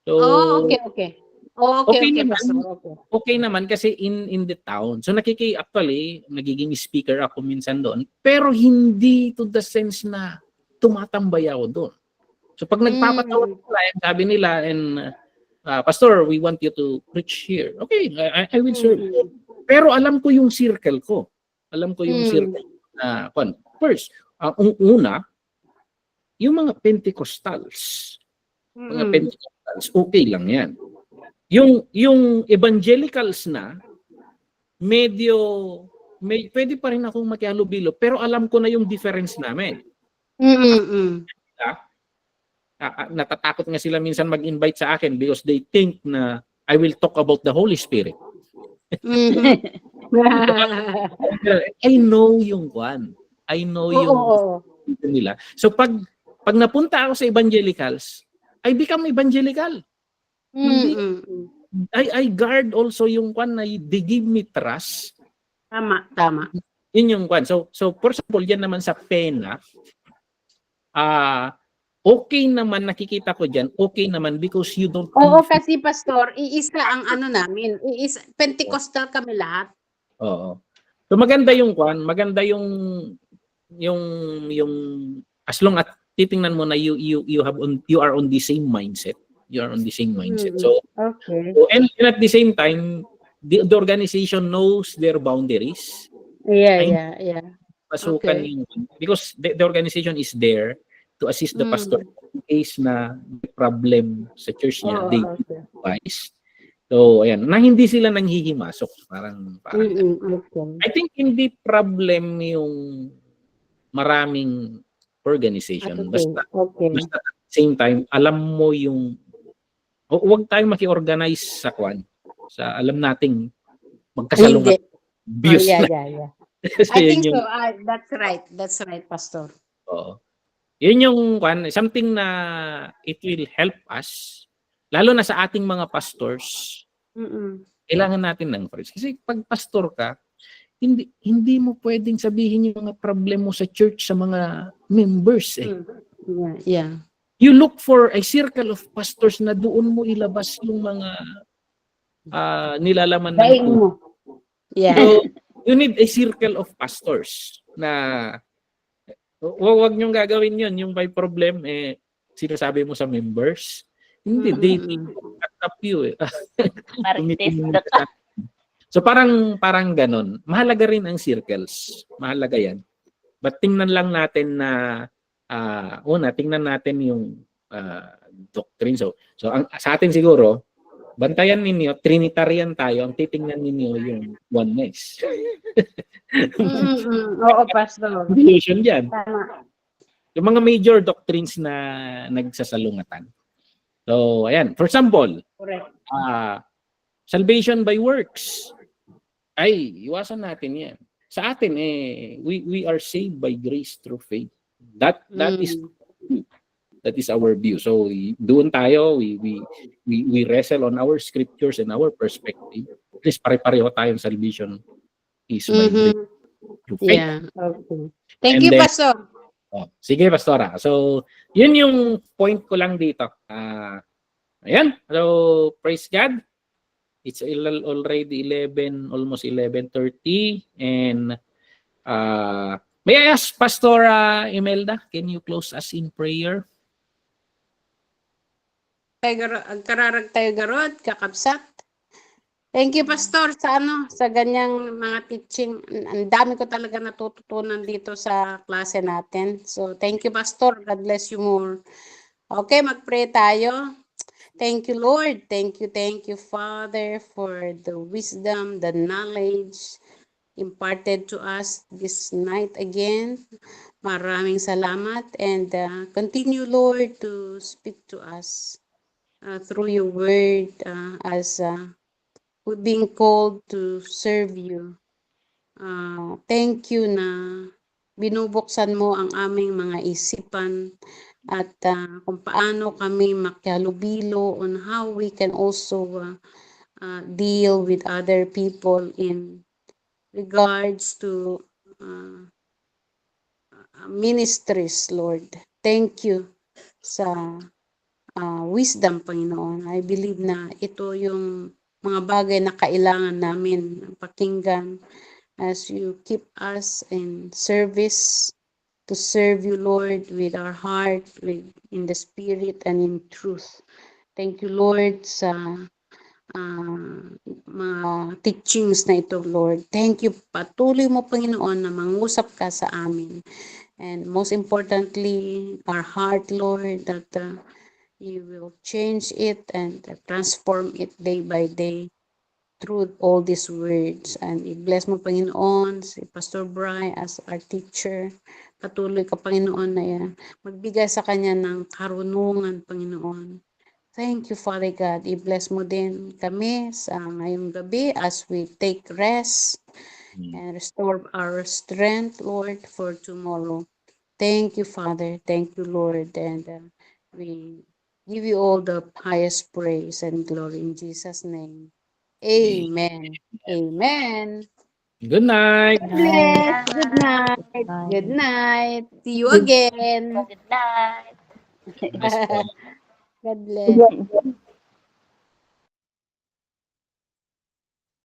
So Okay, okay. okay Okay, naman. pastor. Okay. Okay naman kasi in the town. So actually nagiging speaker ako minsan doon, pero hindi to the sense na tumatambay ako doon. So pag nagpapatawag sila, sabi nila and Pastor, we want you to preach here. Okay, I will serve. Pero alam ko yung circle ko. Alam ko yung circle na first, una, yung mga Pentecostals. Mga Pentecostals, okay lang yan. Yung evangelicals na, pwede pa rin akong makihalubilo, pero alam ko na yung difference namin. Natatakot nga sila minsan mag-invite sa akin because they think na I will talk about the Holy Spirit. I know yung kwan. I know yung nila. So pag napunta ako sa evangelicals, I become evangelical. I guard also yung kwan na they give me trust. Tama. Yun yung kwan. So for example, yan naman sa PENA, okay naman, nakikita ko dyan, okay naman because you don't... Oo, kasi pastor, iisa ang namin. Pentecostal kami lahat. Oo. So maganda yung kwan, maganda yung as long as titingnan mo na you are on the same mindset. You are on the same mindset. So, okay. So, and at the same time, the organization knows their boundaries. Yeah. Pasukan yung, because the organization is there to assist the pastor in case na may problem sa church niya, they advise. So, ayan, na hindi sila nanghihimasok. Parang I think hindi problem yung maraming organization. Basta at the same time, alam mo yung huwag tayong maki-organize sa kwan. Sa alam nating magkasalungat. Yeah. I think so. That's right, pastor. Oo. Yun yung something na it will help us, lalo na sa ating mga pastors. Kailangan natin ng praise. Kasi pag pastor ka, hindi mo pwedeng sabihin yung mga problem mo sa church sa mga members eh. Yeah. You look for a circle of pastors na doon mo ilabas yung mga nilalaman ng Daing puso. mo. Yeah. So, you need a circle of pastors na wag niyong gagawin yun. Yung may problem, sinasabi mo sa members. Hindi, they cut up you. Marites. So parang ganon. Mahalaga rin ang circles. Mahalaga yan. But tingnan lang natin na tingnan natin yung doctrine. So sa atin siguro, bantayan ninyo, Trinitarian tayo, ang titingnan ninyo yung oneness. Oo, Pastor. Relation dyan. Tama. Yung mga major doctrines na nagsasalungatan. So, ayan. For example, Correct. salvation by works. Ay, iwasan natin yan. Sa atin, we are saved by grace through faith. That is our view. So, doon tayo, we wrestle on our scriptures and our perspective. At least pare-pareho tayong salvation is by grace through faith. Yeah. Okay. Thank And you, then, Pastor. Sige, Pastora. So, yun yung point ko lang dito. Ayan. So, praise God. It's already 11, almost 11:30. And may I ask Pastora Imelda, can you close us in prayer? Agkararag tayo garod, kakabsat. Thank you, Pastor, sa ganyang mga teaching. Ang dami ko talaga natututunan dito sa klase natin. So, thank you, Pastor. God bless you more. Okay, mag-pray tayo. Thank you, Lord. Thank you, Father, for the wisdom, the knowledge imparted to us this night again. Maraming salamat and continue, Lord, to speak to us through your word as we're being called to serve you. Thank you na binubuksan mo ang aming mga isipan at kung paano kami makihalubilo on how we can also deal with other people in regards to ministries, Lord. Thank you sa wisdom, Panginoon. I believe na ito yung mga bagay na kailangan namin pakinggan as you keep us in service to serve you, Lord, with our heart, in the spirit and in truth. Thank you, Lord, sa mga teachings na ito, Lord. Thank you. Patuloy mo, Panginoon, na mangusap ka sa amin. And most importantly, our heart, Lord, that you will change it and transform it day by day through all these words. And i-bless mo, Panginoon, si Pastor Bri as our teacher. Patuloy ka, Panginoon, na magbigay sa kanya ng karunungan, Panginoon. Thank you, Father God. I-bless mo din kami sa ngayong gabi as we take rest and restore our strength, Lord, for tomorrow. Thank you, Father. Thank you, Lord. And we give you all the highest praise and glory in Jesus' name. Amen. Amen. Good night. Bless. Good night. Good night. See you again. Good night. Bless po. God bless.